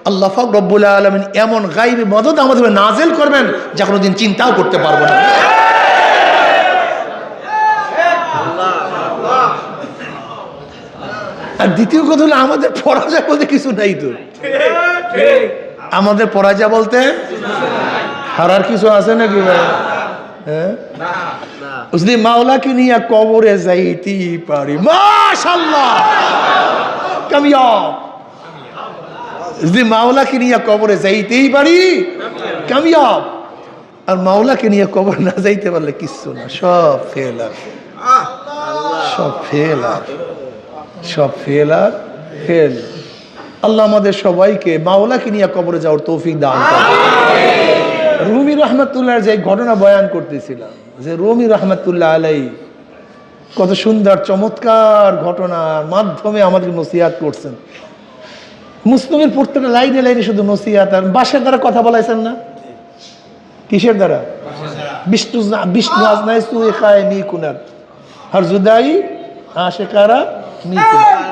আল্লাহ পাক রব্বুল আলামিন এমন গায়বী মদদ আমাদের নাজিল করবেন যা কোনোদিন চিন্তাও করতে পারবো না। আর দ্বিতীয় কথা হলো, আমাদের পরাজয় বলতে কিছু নাই তো। আমাদের পরাজয় বলতে হারার কিছু আছে নাকি ভাই? হ্যাঁ, যদি মাওলাকে নিয়ে কবরে যাইতে পারি, মাশাআল্লাহ, কামিয়াব। যদি মাওলাকে নিয়ে কবরে যাইতেই পারি, কামিয়াব। আর মাওলাকে নিয়ে কবর না যাইতে পারলে কিচ্ছু না, সব ফেল, সব ফেল, সব ফেল আর ফেল। আল্লাহ আমাদের সবাইকে মাওলাকে নিয়ে কবরে যাওয়ার তৌফিক দান করেন। রুমি রহমতুল্লাহ যে ঘটনা বয়ান করতেছিলাম, যে রুমি রহমতুল্লাহ আলাই কত সুন্দর চমৎকার ঘটনার মাধ্যমে আমাদের নসিহাত করছেন। মুসলিমের প্রত্যেকটা লাইনে লাইনে শুধু নসিহাত। আর বাসের দ্বারা কথা বলাইছেন না? কিসের দ্বারা? বিষ্ণু আজনাই সুয়ে খায় মি কুনার হর জুদাই আশেকারা মি কুনার।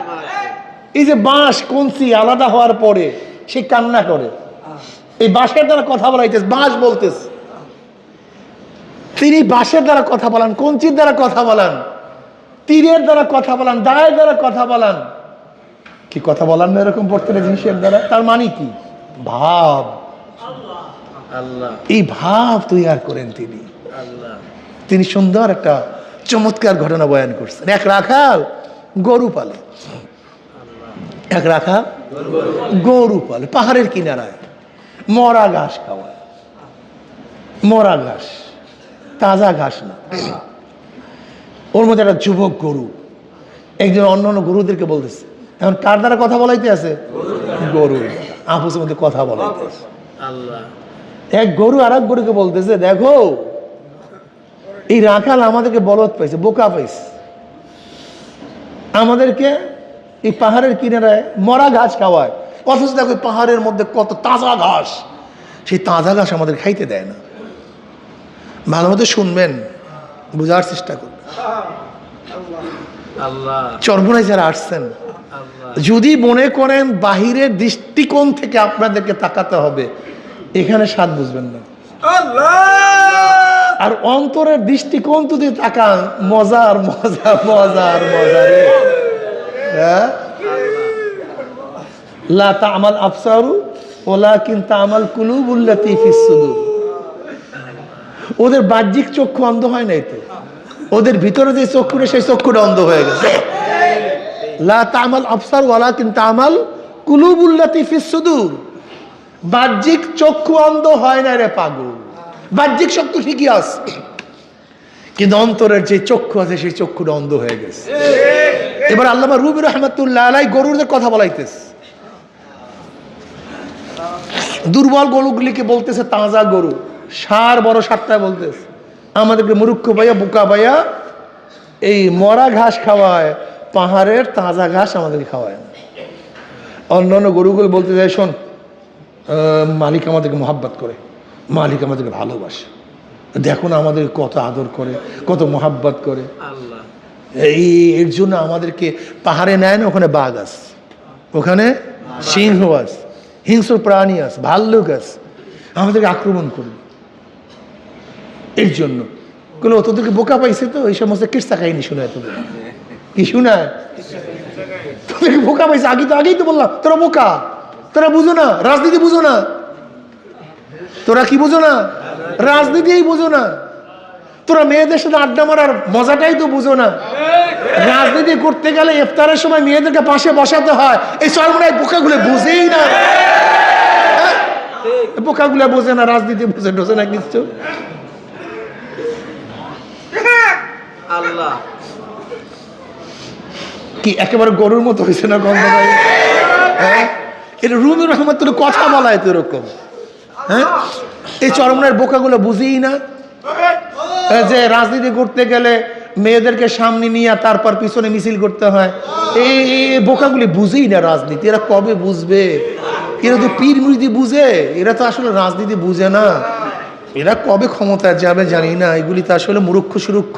এই যে বাঁশ কঞ্চি আলাদা হওয়ার পরে সে কান্না করে, এই বাঁশের দ্বারা কথা বলাইতেছে, বাঁশ বলতেছে। তিনি বাঁশের দ্বারা কথা বলান, কঞ্চির দ্বারা কথা বলান, তীরের দ্বারা কথা বলান, দায়ের দ্বারা কথা বলান। কি কথা বলান না এরকম প্রত্যেকটা জিনিসের দ্বারা? তার মানে কি? ভাব। এই ভাব তৈরি করেন তিনি। তিনি সুন্দর একটা চমৎকার ঘটনা বয়ান করছেন। এক রাখাল গরু পালে, এক রাখাল গরু পালে পাহাড়ের কিনারায়, মরা ঘাস খাওয়ায়। মরা ঘাস, তাজা ঘাস না। ওর মধ্যে একটা যুবক গরু একজন অন্যান্য গরুদেরকে বলতেছে, এখন কার দ্বারা কথা বলাইতে আছে? গরু আপসের মধ্যে কথা বলাইতে আছে। এক গরু আর এক গরুকে বলতেছে, দেখো এই রাখাল আমাদেরকে বলদ পাইছে, বোকা পাইছে, আমাদেরকে এই পাহাড়ের কিনারায় মরা ঘাস খাওয়ায়, অথচ দেখো পাহাড়ের মধ্যে কত তাজা ঘাস, সেই তাজা ঘাস আমাদের খাইতে দেয় না। ভালো মতো শুনবেন, বোঝার চেষ্টা করবেন। চরমোনায় যারা আসছেন, যদি মনে করেন বাহিরের দৃষ্টিকোণ থেকে আপনাদেরকে তাকাতে হবে, এখানে স্বাদ বুঝবেন না। আর অন্তরের দৃষ্টিকোণ যদি তাকান, মজার মজা, মজার মজা রে। লা তা'মাল আবসারু ওয়ালাকিন তা'মাল কুলুবুল্লাতী ফিস সুদূর। ওদের বাহ্যিক চক্ষু অন্ধ হয় নাই তো, ওদের ভিতরে যে চক্ষুটা, সেই চক্ষুটা অন্ধ হয়ে গেছে। লা তা'মাল আবসার ওয়ালাকিন তা'মাল কুলুবুল্লাতী ফিস সুদূর। বাহ্যিক চক্ষু অন্ধ হয় না রে পাগল, বাহ্যিক চক্ষু ঠিকই আছে, কিন্তু অন্তরের যে চক্ষু আছে সেই চক্ষুটা অন্ধ হয়ে গেছে। এবার আল্লামা রুমি রহমতুল্লাহ আলাই গরুদের কথা বলাইতেছে। দুর্বল গরুগুলিকে বলতেছে তাজা গরু, ষাঁড় বড় সাতটায় বলতেছে। আমাদেরকে মূর্খ ভাইয়া, বোকা ভাইয়া, এই মরা ঘাস খাওয়ায়, পাহাড়ের তাজা ঘাস আমাদেরকে খাওয়ায় না। অন্যান্য গরুগুলো বলতে যায়, শোন, মালিক আমাদেরকে মোহাব্বত করে, মালিক আমাদেরকে ভালোবাসে, দেখো না আমাদের কত আদর করে, কত মোহাব্বত করে। এর জন্য আমাদেরকে পাহাড়ে নেয় না, ওখানে বাঘ আছে, ওখানে সিংহ আছে, হিংস্র প্রাণী আছে, ভাল্লুক আছে, আমাদেরকে আক্রমণ করবে। এর জন্য বলে তোদেরকে বোকা পাইছে তো, এই সমস্ত কিস্সা কাহিনী শোনায়, তোদের কি শোনায়, তোদেরকে বোকা পাইছে। আগেই তো বললাম তোরা বোকা, তোরা বুঝো না, রাজনীতি বুঝো না, তোরা কি বুঝো না, রাজনীতিই বুঝো না, তোরা মেয়েদের সাথে আড্ডা মারার মজাটাই তো বুঝো না। রাজনীতি করতে গেলে ইফতারের সময় মেয়েদেরকে পাশে বসাতে হয়, এই চরমনায় বোকাগুলো বুঝেই না, বোকাগুলো বোঝে না, রাজনীতি বোঝে না কিছু। আল্লাহ কি একেবারে গরুর মতো হয়েছে না গন্ধ ভাই? হ্যাঁ, এটা রুমি রহমতুল্লাহ কথা বলায় তো এরকম। হ্যাঁ, এই চরমনার বোকাগুলো বুঝেই না যে রাজনীতি করতে গেলে মেয়েদেরকে সামনে নিয়ে তারপর পিছনে মিছিল করতে হয়। এই বোকাগুলি বুঝেই না রাজনীতি। এরা কবে বুঝবে? এরা তো পীর মুরিদি বুঝে, এরা তো আসলে রাজনীতি বুঝে না। এরা কবে ক্ষমতায় যাবে জানি না। এগুলি তো আসলে মূর্খ সুরক্ষ।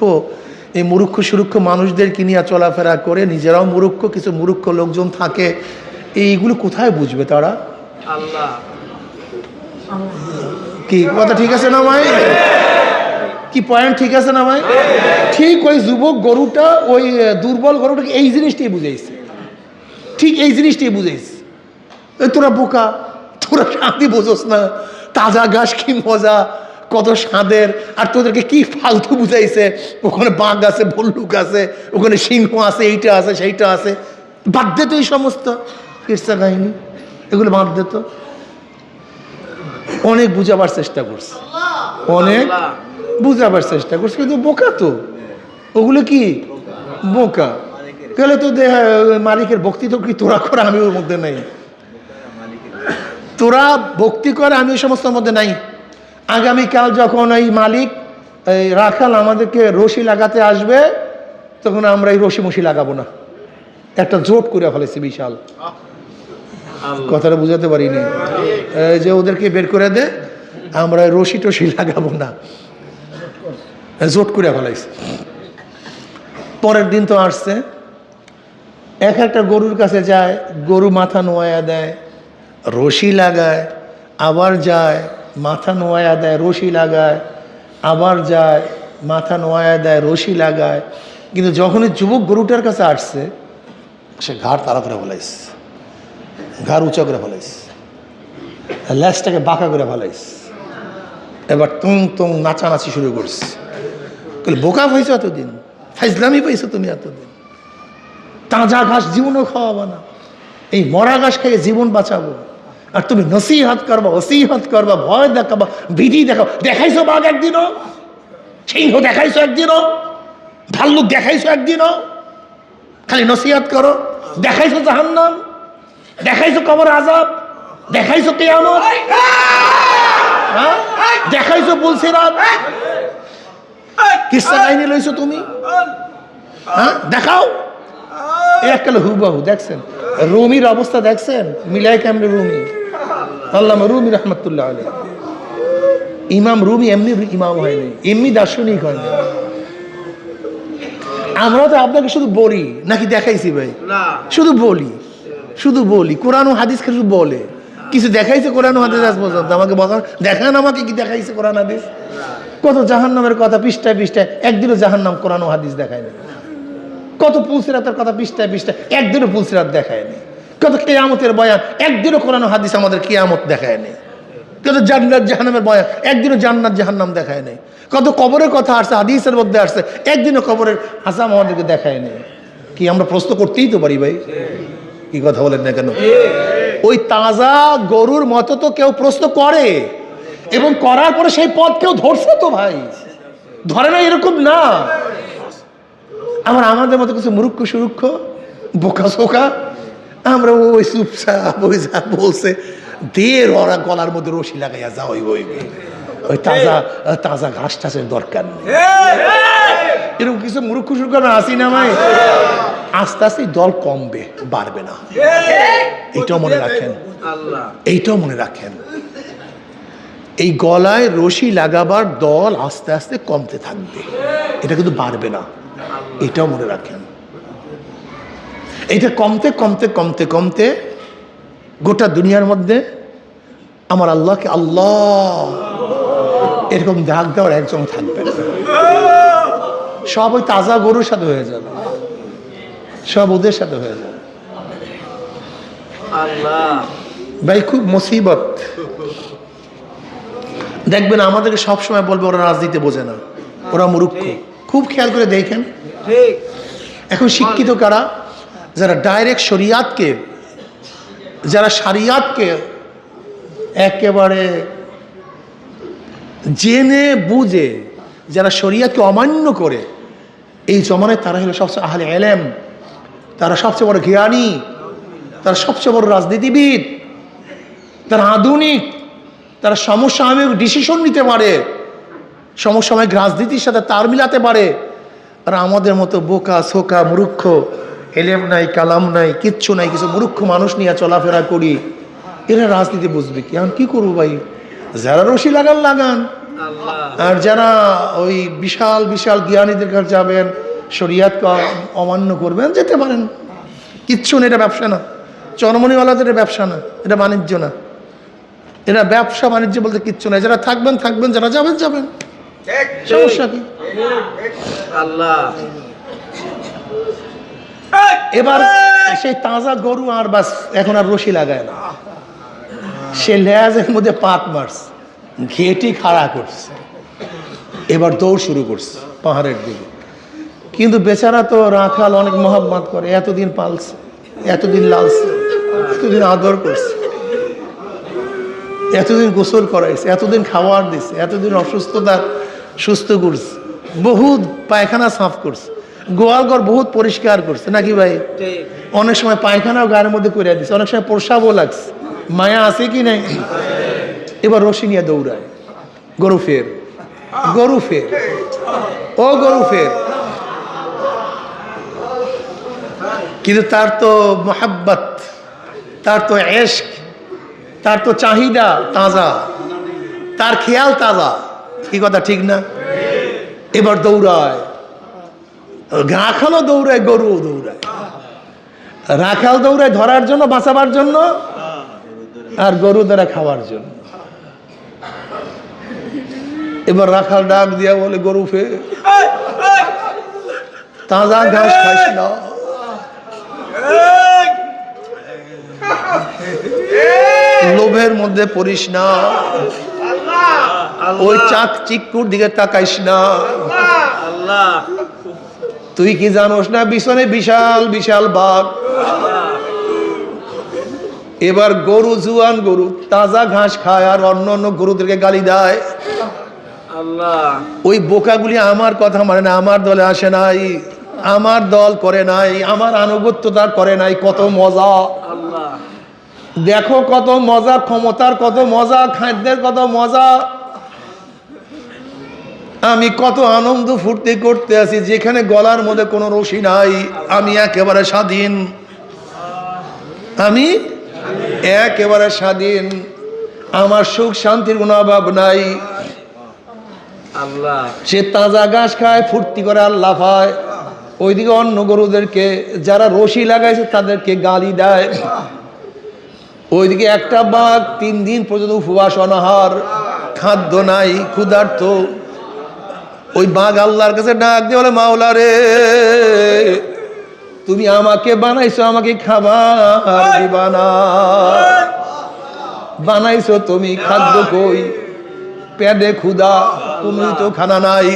এই মূর্খ সুরক্ষ মানুষদেরকে নিয়ে চলাফেরা করে, নিজেরাও মূর্খ, কিছু মূর্খ লোকজন থাকে। এইগুলো কোথায় বুঝবে তারা? আল্লাহ কি কথা ঠিক আছে না ভাই? কি পয়েন্ট ঠিক আছে না ভাই? ঠিক ওই যুবক গরুটা, ওই দুর্বল গরুটাকে এই জিনিসটাই বুঝাইছে, ঠিক এই জিনিসটাই বুঝাইছে। তোরা বোকা, তোরা শান্তি বোঝোস না, তাজা ঘাস কি মজা, কত স্বাদের, আর তোদেরকে কি ফালতু বুঝাইছে। ওখানে বাঘ আছে, ভল্লুক আছে, ওখানে সিংহ আছে, এইটা আছে, সেইটা আছে। বাদ দে তো এই সমস্ত কিস্সা কাহিনী, এগুলো বাদ দে তো। অনেক বুঝাবার চেষ্টা করছে, অনেক বুঝাবার চেষ্টা করছে, কিন্তু বোকা তো ওগুলো, কি বোকা। গেলে তো মালিকের ভক্তি তো কি তোরা করে, আমি ওর মধ্যে নাই। তোরা ভক্তি করে, আমি ওই সমস্ত মধ্যে নাই। আগামীকাল যখন এই মালিক, এই রাখাল আমাদেরকে রশি লাগাতে আসবে, তখন আমরা এই রশি মশি লাগাবো না। একটা জোট করে ফেলেছি বিশাল। কথাটা বুঝাতে পারিনি যে ওদেরকে বের করে দে, আমরা রশি টশি লাগাবো না, জোট করে ফেলাইছে। পরের দিন তো আসছে, একটা গরুর কাছে যায়, গরু মাথা নোয়া দেয়, রশি লাগায়, আবার যায়, মাথা নোয়া দেয়, রশি লাগায়, আবার যায়, মাথা নোয়া দেয়, রশি লাগায়। কিন্তু যখনই যুবক গরুটার কাছে আসছে, সে ঘাড় তাড়া করে ফেলাইছে, ঘাড় উঁচা করে ফেলাইছে, ল্যাসটাকে বাঁকা করে ফেলাইছে। এবার তুং তুং নাচানাচি শুরু করছে। বোকা পাইছো এতদিন, ফাইজলামি পাইছো তুমি এতদিন, তাজা ঘাস জীবনও খাওয়াবো না, এই মরা ঘাস খেয়ে জীবন বাঁচাবো, আর তুমি নসিহত করবা, ওসিহত করবা, ভয় দেখাবা, ভীতি দেখাও। দেখাইছো বাঘ একদিনও, সিংহ দেখাইছো একদিনও, ভাল্লুক দেখাইছো একদিনও, খালি নসিহত করো। দেখাইছো জাহান্নাম, দেখাইছো কবর আযাব, দেখাইছো কিয়ামত, দেখাইছো পুলসিরাত, কিসসা কাহিনী লইছো তুমি, হ্যাঁ দেখাও। এককালে হুবাহু দেখছেন রুমির অবস্থা, দেখছেন মিলাই কেমনে রুমি, আল্লামা রুমি রহমতুল্লাহ আলাইহি। ইমাম রুমি এমনি ইমাম হয়নি, এমনি দার্শনিক হয়নি। আমরা তো আপনাকে শুধু বলি নাকি দেখাইছি ভাই? শুধু বলি, শুধু বলি। কোরআন ও হাদিস শুধু বলে, কিছু দেখাইছে কোরআন ও হাদিস আজ পর্যন্ত? আমাকে বলেন, দেখান আমাকে কি দেখাইছে কোরআন হাদিস। কত জাহান্নামের কথা পৃষ্ঠায় পৃষ্ঠায়, একদিনও জাহান্নাম কোরআন ও হাদিস দেখায় না। কত পুলসিরাতের কথা পৃষ্ঠায় পৃষ্ঠায়, একদিনও পুলসিরাত দেখায় নেই। কত কিয়ামতের বয়ান, একদিনও কোরআন ও হাদিস আমাদের কিয়ামত দেখায় নেই। কত জান্নাত জাহান্নামের বয়ান, একদিনও জান্নাত জাহান্নাম দেখায় নেই। কত কবরের কথা আসছে, হাদিসের মধ্যে আসছে, একদিনও কবরের আযাব আমাদেরকে দেখায় নেই। কি আমরা প্রশ্ন করতেই তো পারি ভাই? কি কথা বলেন না কেন? ওই তাজা গরুর মতো তো কেউ প্রশ্ন করে, এবং করার পরে সেই পথ কেউ ধরছে তো ভাই, ধরে না এরকম না। আমাদের মতো কিছু মূর্খ সুরুক্ষ বোকা শোকা, আমরা ওই চুপচাপ, ওই যা বলছে দের ওরা গলার মধ্যে রশি লাগাইয়া যা ওই ওই ওই তাজা তাজা ঘাস টাসের দরকার নেই। এরকম কিছু মূর্খ সুরখানা আসি না ভাই, আস্তে আস্তে দল কমবে, বাড়বে না। এইটাও মনে রাখেন, এইটাও মনে রাখেন, এই গলায় রশি লাগাবার দল আস্তে আস্তে কমতে থাকবে, এটা কিন্তু বাড়বে না। এটাও মনে রাখেন, এটা কমতে কমতে কমতে কমতে গোটা দুনিয়ার মধ্যে আমার আল্লাহকে আল্লাহ এরকম ডাক দেওয়ার একজন থাকবে না। সব ওই তাজা গরুর সাথে হয়ে যাবে, সব ওদের সাথে হয়ে যাবে। ভাই খুব মুসিবত। দেখবেন আমাদেরকে সবসময় বলবে ওরা রাজনীতি বোঝে না, ওরা মূর্খ। খুব খেয়াল করে দেখেন এখন শিক্ষিত কারা, যারা ডাইরেক্ট শরিয়াতকে, যারা শরিয়াতকে একেবারে জেনে বুঝে, যারা শরিয়াতকে অমান্য করে, এই জমানায় তারা হলো সবচেয়ে আহলে ইলম, তারা সবচেয়ে বড় জ্ঞানী, তারা সবচেয়ে বড় রাজনীতিবিদ, তারা আধুনিক, তারা সমসাময়িক ডিসিশন নিতে পারে, সমসাময়িক রাজনীতির সাথে তাল মিলাতে পারে। আর আমাদের মতো বোকা সোকা মূর্খ, এলেম নাই কালাম নাই কিচ্ছু নাই, কিছু মূর্খ মানুষ নিয়ে চলাফেরা করি, এরা রাজনীতি বুঝবে কি? আমি কি করবো ভাই? যারা রশি লাগান লাগান, আর যারা ওই বিশাল বিশাল জ্ঞানীদের কাছে যাবেন, শরিয়াতকে অমান্য করবেন, যেতে পারেন, কিচ্ছু না। এটা ব্যবসা না, চরমনিওয়ালাদের ব্যবসা না, এটা বাণিজ্য না, এটা ব্যবসা বাণিজ্য বলতে কিচ্ছু নাই। যারা থাকবেন থাকবেন, যারা যাবেন যাবেন, সমস্যা কি? এবার সেই তাজা গরু আর বাস এখন আর রশি লাগায় না, সে লেজের মধ্যে পাক মারছে, ঘেটি খাড়া করছে, এবার দৌড় শুরু করছে পাহাড়ের দিকে। কিন্তু বেচারা তো রাখাল অনেক মহব্বত করে, এতদিন পালছে, এতদিন লালছে, এতদিন আদর করছে, এতদিন গোসল করাইছে, এতদিন খাওয়ার দিছে, এতদিন অসুস্থতা সুস্থ করছে, বহুত পায়খানা সাফ করছে, গোয়ালঘর বহুত পরিষ্কার করছে, নাকি ভাই? অনেক সময় পায়খানাও গায়ের মধ্যে করে দিচ্ছে, অনেক সময় প্রসাবও লাগছে, মায়া আছে কি নাই? এবার রশি নিয়ে দৌড়ায়, গরু ফের, গরু ফের, ও গরু ফের। কিন্তু তার তো মোহাব্বত, তার তো এশক, তার তো চাহিদা তাজা, তার খেয়াল তাজা, কি কথা ঠিক না? এবার দৌড়ায়, রাখালও দৌড়ায়, গরুও দৌড়ায়। রাখাল দৌড়ায় ধরার জন্য, বাঁচাবার জন্য, আর গরু দ্বারা খাওয়ার জন্য। এবার রাখাল ডাক দিয়া বলে, গরু ফে তাজা ঘাস খাইস না, লোভের মধ্যে পড়িস না, ওই চাক চিকুর দিকে তাকাইস না। তুই কি জানোস না পিছনে বিশাল বিশাল বাঘ? এবার গরু, জুয়ান গরু তাজা ঘাস খায় আর অন্য অন্য গরুদেরকে গালি দেয়। ওই বোকাগুলি আমার কথা মানে না, আমার দলে আসে নাই, আমার দল করে নাই, আমার আনুগত্যতা করে নাই। কত মজা দেখো, কত মজা, ক্ষমতার কত মজা, খাদ্যের কত মজা। আমি কত আনন্দ ফুর্তি করতে আছি, যেখানে গলার মধ্যে কোনো রশি নাই, আমি একেবারে স্বাধীন, আমি একেবারে স্বাধীন, আমার সুখ শান্তির কোনো অভাব নাই। সে তাজা ঘাস খায়, ফুর্তি করে, আল্লাহ পায়। ওইদিকে অন্য গরুদেরকে যারা রশি লাগাইছে তাদেরকে গালি দেয়। ওইদিকে একটা বাঘ 3 দিন পর্যন্ত উপবাস, অনাহার, খাদ্য নাই, ক্ষুধার্ত। ওই বাঘ আল্লাহর কাছে ডাক দিয়ে বলে, মাওলা রে, তুমি আমাকে বানাইছো, আমাকে খাবার দিবা না, বানাইছো তুমি, খাদ্য কই, পেটে ক্ষুধা, তুমি তো খানা নাই,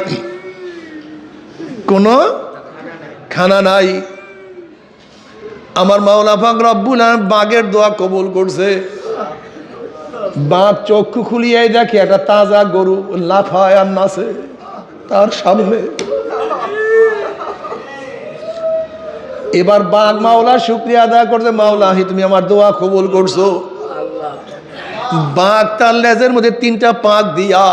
কোনো খানা নাই। আমার মাওলা পাক রব্বুল আলামিন বাঘের দোয়া কবুল করছে। বাঘ চক্ষু খুলিয়ে দেখে একটা তাজা গরু লাফায় আর নাচে তার সামনে। এবার বাঘ মাওলার শুকরিয়া আদায় করছে, মাওলা তুমি আমার দোয়া কবুল করছো। বাঘ তার লেজের মধ্যে 3টা পাক দিয়া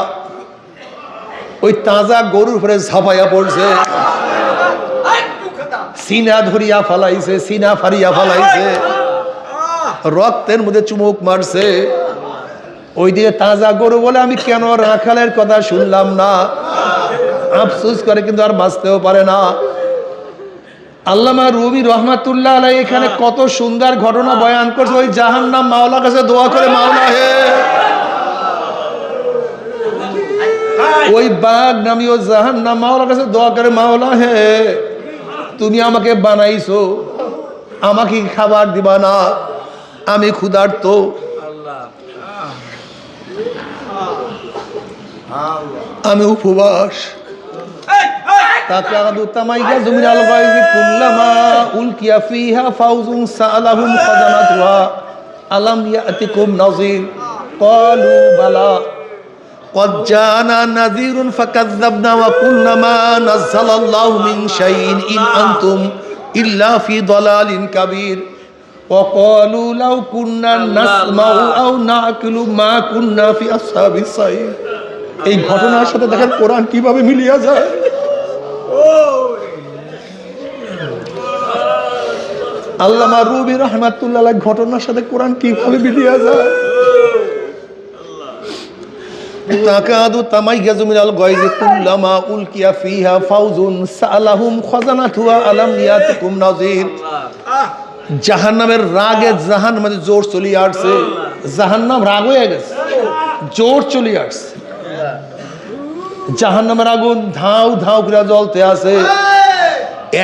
ওই তাজা গরুর উপরে ঝাঁপাইয়া পড়ছে, সিনা ধরিয়া ফালাইছে, সিনা ফারিয়া ফালাইছে, রক্তের মধ্যে চুমুক মারছে। ওইদিকে তাজা গরু বলে আমি কেন রাখালের কথা শুনলাম না, আফসোস করে কিন্তু আর বাঁচতেও পারে না। আল্লামা রুমি রহমাতুল্লাহ আলাইহি এখানে কত সুন্দর ঘটনা বয়ান করছে। ওই জাহান্নাম মাওলার কাছে দোয়া করে, মাওলা হে, ওই বাঘ নামীয় জাহান্নাম মাওলার কাছে দোয়া করে, মাওলা হে তুমি আমাকে বানাইছো, আমাকে খাবার দিবা না, আমি ক্ষুধার্ত, আমি উপবাস। তাকাদু তামাইয়া জমিনাল গায়জি কুল্লামা উলকিয়া ফিহা ফাউজুন সালাহুম খাজানাতুহা আলাম ইয়াতিকুম নাযীর ক্বালু বালা قد جاءنا نذير فكذبنا وقلنا ما نزل الله من شيء إن أنتم إلا في ضلال كبير وقالوا لو كنا نسمع أو نعقل ما كنا في أصحاب السعير। এই ঘটনার সাথে দেখেন কোরআন কিভাবে মিলিয়ে যায়। আল্লামা রুমি রহমাতুল্লাহ আলাইহি ঘটনার সাথে কোরআন কিভাবে মিলিয়ে যায়। তাকাদু তামাইয়াজু মিনাল গায়জি কুল্লামা উলকিয়া ফিহা ফাউজুন সালাহুম খাজানাতুহা আলাম ইয়াতিকুম নাযীর। জাহান্নামের রাগে জাহান্নামে জোর চলে আসছে, জাহান্নাম রাগ হয়ে গেছে, জোর চলে আসছে। জাহান্নামের আগুন ধাউ ধাউ করে জ্বলতে আছে,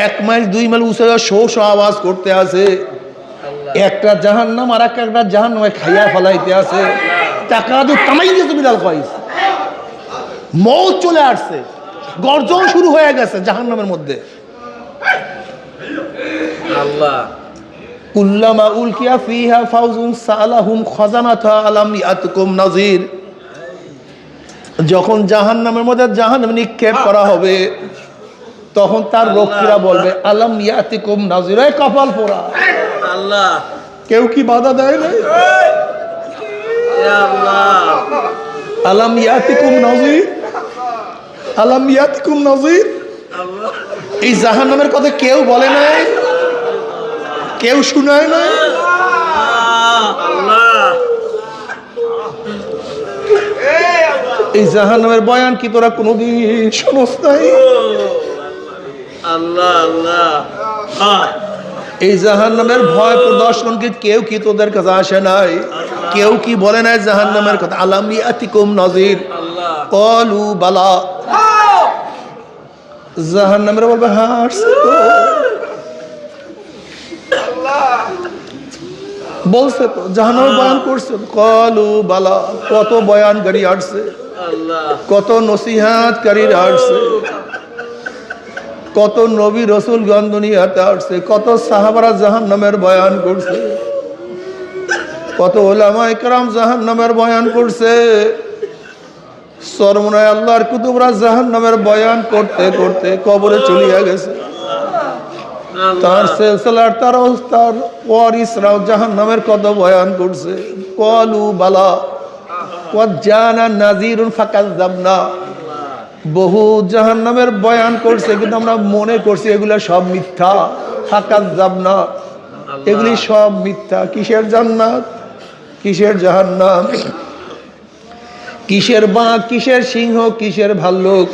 1 মাইল 2 মাইল উঁচু শো শো আওয়াজ করতে আছে। একটা জাহান্নাম আর একটা জাহান্নামে খাইয়া ফেলাইতে আছে। তাকাদু তামাইয়াজু মিনাল গায়জ, মৌত চলে আসছে, গর্জন শুরু হয়ে গেছে জাহান্নামের মধ্যে। আল্লাহ কুল্লামা উলকিয়া ফিহা ফাউজুন সালাহুম খাজানাতুহা আলাম ইয়াতিকুম নাযীর। যখন জাহান্নামের মধ্যে জাহান্নাম নিক্ষেপ করা হবে তখন তার রক্ষীরা বলবে আলাম ইয়াতিকুম নাযীর। এই কপাল পোড়া, আল্লাহ কেউ কি বাধা দেয় না? আলাম ইয়াতিকুম নাযীর, আলাম ইয়াতিকুম নাযীর। এই জাহান্নামের কথা কেউ বলে নাই, কেউ শুনায় না। এই জাহান্নামের বয়ান কি তোরা কোনোদিন শুনস নাই? আল্লাহ আল্লাহ, এই জাহান্নামের ভয় প্রদর্শন কেউ কি তোদের কাছে আসে নাই? কেউ কি বলে নাই জাহান্নামের কথা? আলাম ইয়াতিকুম নাযীর ক্বালু বালা। জাহান্নামের বলবে হ্যাঁ আসছে তো, বলছে তো, জাহান্নামের বয়ান করছে। ক্বালু বালা, কত বয়ানকারী আসছে, কত নসিহতকারী আসছে, কত নবী রাসূলগণ দুনিয়াতে আসছে, কত সাহাবারা জাহান্নামের বয়ান করছে, কত উলামায়ে কেরাম জাহান্নামের বয়ান করছে। সরমনায় আল্লাহর কুতুবরা জাহান্নামের বয়ান করতে করতে কবরে চলিয়া গেছে। তার সিলসিলার তার ওয়ারিসরাও জাহান্নামের কত বয়ান করছে। ক্বালু বালা ওয়া জানা নাযীরুন ফাকাযাবনা। বহু জাহান্নামের বয়ান করছে কিন্তু আমরা মনে করছি এগুলা সব মিথ্যা। ফাকাযাবনা, এগুলি সব মিথ্যা। কিসের জান্নাত, কিসের জাহান্নাম, কিসের বাঘ, কিসের সিংহ, কিসের ভাল্লুক,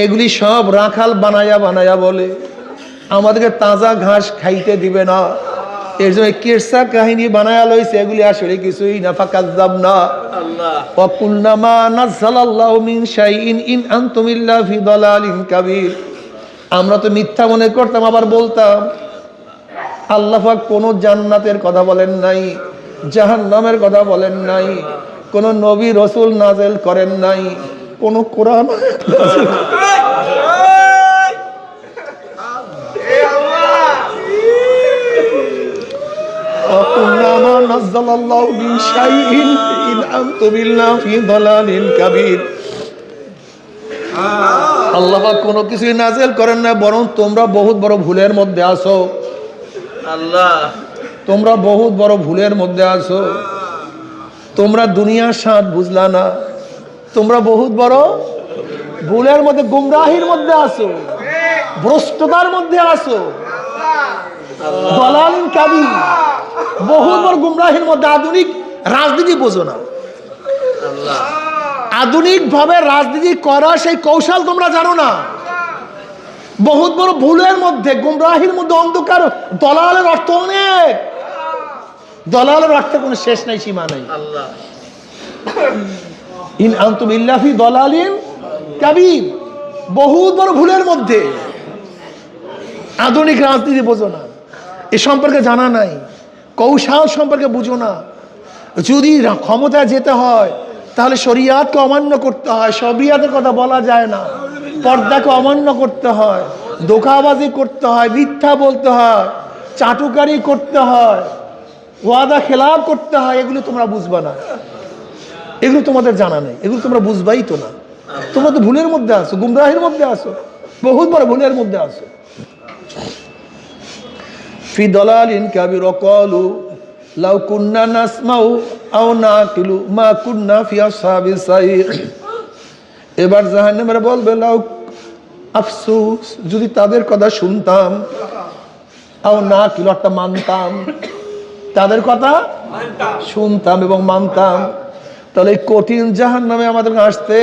এগুলি সব রাখাল বানায়া বানায়া বলে আমাদেরকে তাজা ঘাস খাইতে দিবে না। এর জন্য কিরসা কাহিনী বানায়া লইছে, এগুলি আসলে কিছুই না। ফাকাযাবনা ওয়া কুলনা মা নাযালাল্লাহু মিন শাইইন ইন আনতুম ইল্লা ফি দালালিন কাবীর। আমরা তো মিথ্যা মনে করতাম, আবার বলতাম আল্লাহ পাক কোন জান্নাতের কথা বলেন নাই, জাহান্নামের কথা বলেন নাই, কোন নবী রাসূল নাযিল করেন নাই, কোন কোরআন আল্লাহ কোনো কিছুই নাযিল করেন না, বরং তোমরা বহুত বড় ভুলের মধ্যে আছো। আল্লাহ তোমরা বহুত বড় ভুলের মধ্যে আছো। তোমরা দুনিয়ার স্বাদ বুঝলা না, তোমরা বহুত বড় ভুলের মধ্যে, গুমরাহির মধ্যে আসো, ভ্রষ্টতার মধ্যে আসো, দলালিন কাবি, বহুত বড় গুমরাহির মধ্যে। আধুনিক রাজনীতি বোঝো না, আধুনিক ভাবে রাজনীতি করা সেই কৌশল তোমরা জানো না। বহুত বড় ভুলের মধ্যে, গুমরাহির মধ্যে, অন্ধকার। দলালের অর্থ অনেক, দলালের অর্থে কোনো শেষ নাই, সীমা নাই। ইন আনতুম ইল্লা ফি দলালিন কাবীর, বহুত বড় ভুলের মধ্যে। আধুনিক রাজনীতি বোঝো না, এ সম্পর্কে জানা নাই, কৌশল সম্পর্কে বুঝো না। যদি ক্ষমতায় যেতে হয় তাহলে শরিয়াতকে অমান্য করতে হয়, শরিয়াতের কথা বলা যায় না, পর্দাকে অমান্য করতে হয়, ধোঁকাবাজি করতে হয়, মিথ্যা বলতে হয়, চাটুকারি করতে হয়, ওয়াদা খেলাফ করতে হয়। এগুলো তোমরা বুঝবা না, এগুলো তোমাদের জানা নেই, এগুলো তোমরা বুঝবাই তো না। তোমরা তো ভুলের মধ্যে আসো, গুমরাহির মধ্যে আসো, বহুত বড় ভুলের মধ্যে আসো। ফি দালালিন কাবীর ক্বালু লাউ কুন্না নাসমাউ আও নাকিলু মা কুন্না ফি আসহাবিস সাইর। এবার জাহান্নামীরা বলবে, লাউ, আফসোস, যদি তাদের কথা শুনতাম, আও নাকিলু, অর্থাৎ মানতাম, তাদের কথা শুনতাম এবং মানতাম, তাহলে কঠিন জাহান্নামে আমাদের আসতে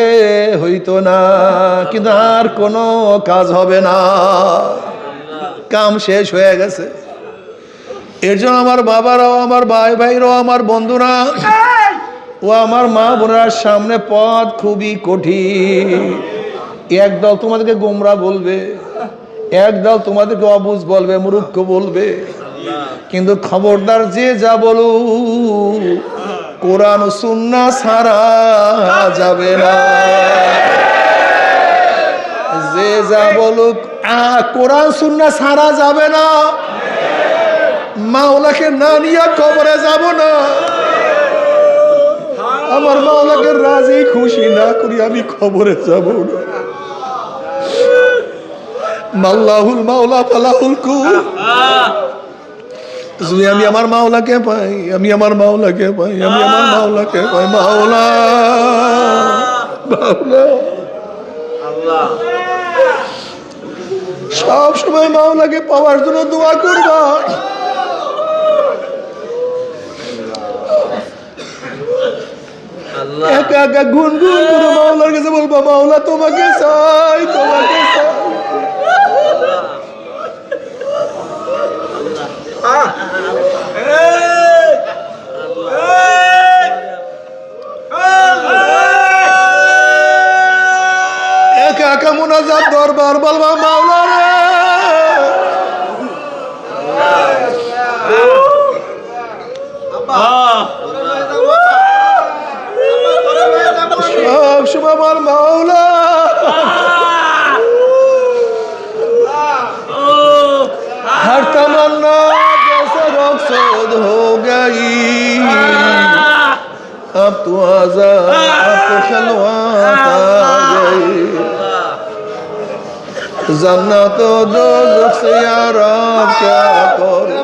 হইতো না। কিন্তু আর কোনো কাজ হবে না, কাম শেষ হয়ে গেছে। এর জন্য আমার বাবারাও, আমার ভাই ভাইরাও, আমার বন্ধুরা ও আমার মা বোনেরার সামনে পথ খুবই কঠিন। একদল তোমাদেরকে গোমরা বলবে, একদল তোমাদেরকে অবুঝ বলবে, মূর্খ বলবে। কিন্তু খবরদার, যে যা বলো কোরআন ও সুন্নাহ ছাড়া যাবে না। যে যা বলুক, কোরআন সুন্নাহ ছাড়া যাবে না। মাওলাকে না নিয়ে কবরে যাব না। আমার মাওলাকে রাজি খুশি না করি আমি কবরে যাব না। মাল্লাহুল মাওলা ফালাহুল কুল। যদি আমি আমার মাওলাকে পাই, আমি আমার মাওলাকে পাই, আমি আমার মাওলাকে পাই, মাওলা মাওলা আল্লাহ। সব সময় মাওলাকে পাওয়ার জন্য দোয়া করবা। একা একা গুনগুন করে মাওলার কাছে বলবা, মাওলা তোমাকে চাই, তোমাকে চাই। একা একা মুনাজাত দরবার বলবা, মাওলা রে সব সময় আমার মাওলা हर तमन्ना जैसे रुखसत हो गई, अब तो आज़ाद, अब तो खलवत आ गई। जन्नत और दोज़ख से यार अब क्या करूं,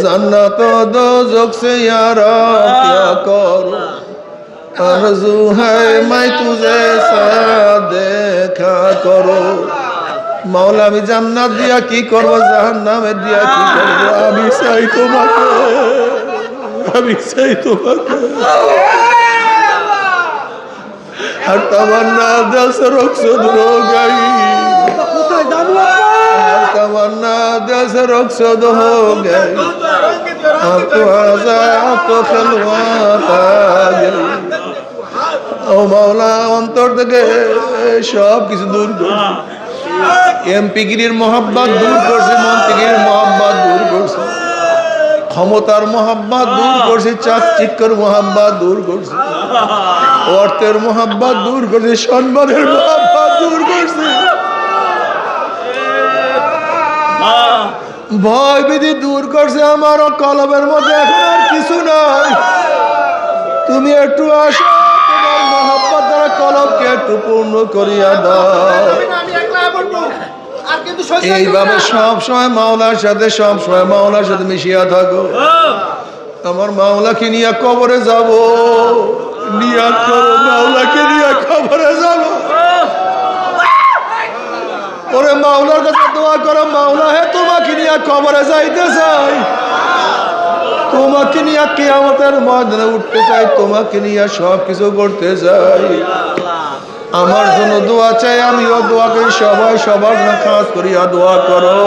जन्नत और दोज़ख से यार अब क्या करूं। आरज़ू है मैं तुझे साथ देखा करूं। মাওলা, আমি জান্নাত দিয়া কি করবো, জাহান্নামে দিয়া কি করবো? আমি চাই তোমাকে, আমি চাই তোমাকে। हर तमन्ना दिल से रुखसत हो गई, हर तमन्ना दिल से रुखसत हो गई, अब तो आज़ाद, अब तो खलवत आ गई। ও মাওলা, অন্তর থেকে সব কিছু দূর করো। এমপিগিরির মোহাব্বত দূর করছে, মন্ত্রীগিরির মোহাব্বত দূর করছে, ক্ষমতার মোহাব্বত দূর করছে, চাকচিক্যর মোহাব্বত দূর করছে, অর্থের মোহাব্বত দূর করছে, সম্মানের মোহাব্বত দূর করছে, ভয় ভীতি দূর করছে। আমার কলবের মধ্যে এখন আর কিছু নাই। তুমি একটু আসো, তোমার মোহাব্বত দ্বারা কলবকে একটু পূর্ণ করিয়া দাও। এইভাবে সব সময় মাওলার সাথে, সব সময় মাওলার সাথে মিশিয়া থাকো। আমার মাওলাকে নিয়ে কবরে যাব, নিয়াত করো মাওলাকে নিয়ে কবরে যাব। ওরে মাওলার কাছে দোয়া করো, মাওলা হে তোমাকে নিয়ে কবরে যাইতে চাই, তোমাকে নিয়ে কিয়ামতের ময়দানে উঠতে চাই, তোমাকে নিয়ে সব কিছু করতে চাই। আমার জন্য দোয়া চাই, আমিও দোয়া করি, সবাই সবার জন্য খাস করিয়া দোয়া করো।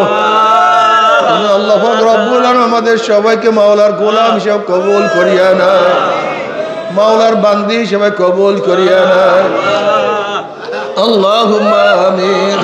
আল্লাহ পাক রব্বুল আলামিন আমাদের সবাইকে মাওলার গোলাম হিসেবে কবুল করিয়া নেয়, মাওলার বান্দি হিসেবে কবুল করিয়া নেয়। আল্লাহুম্মা আমিন।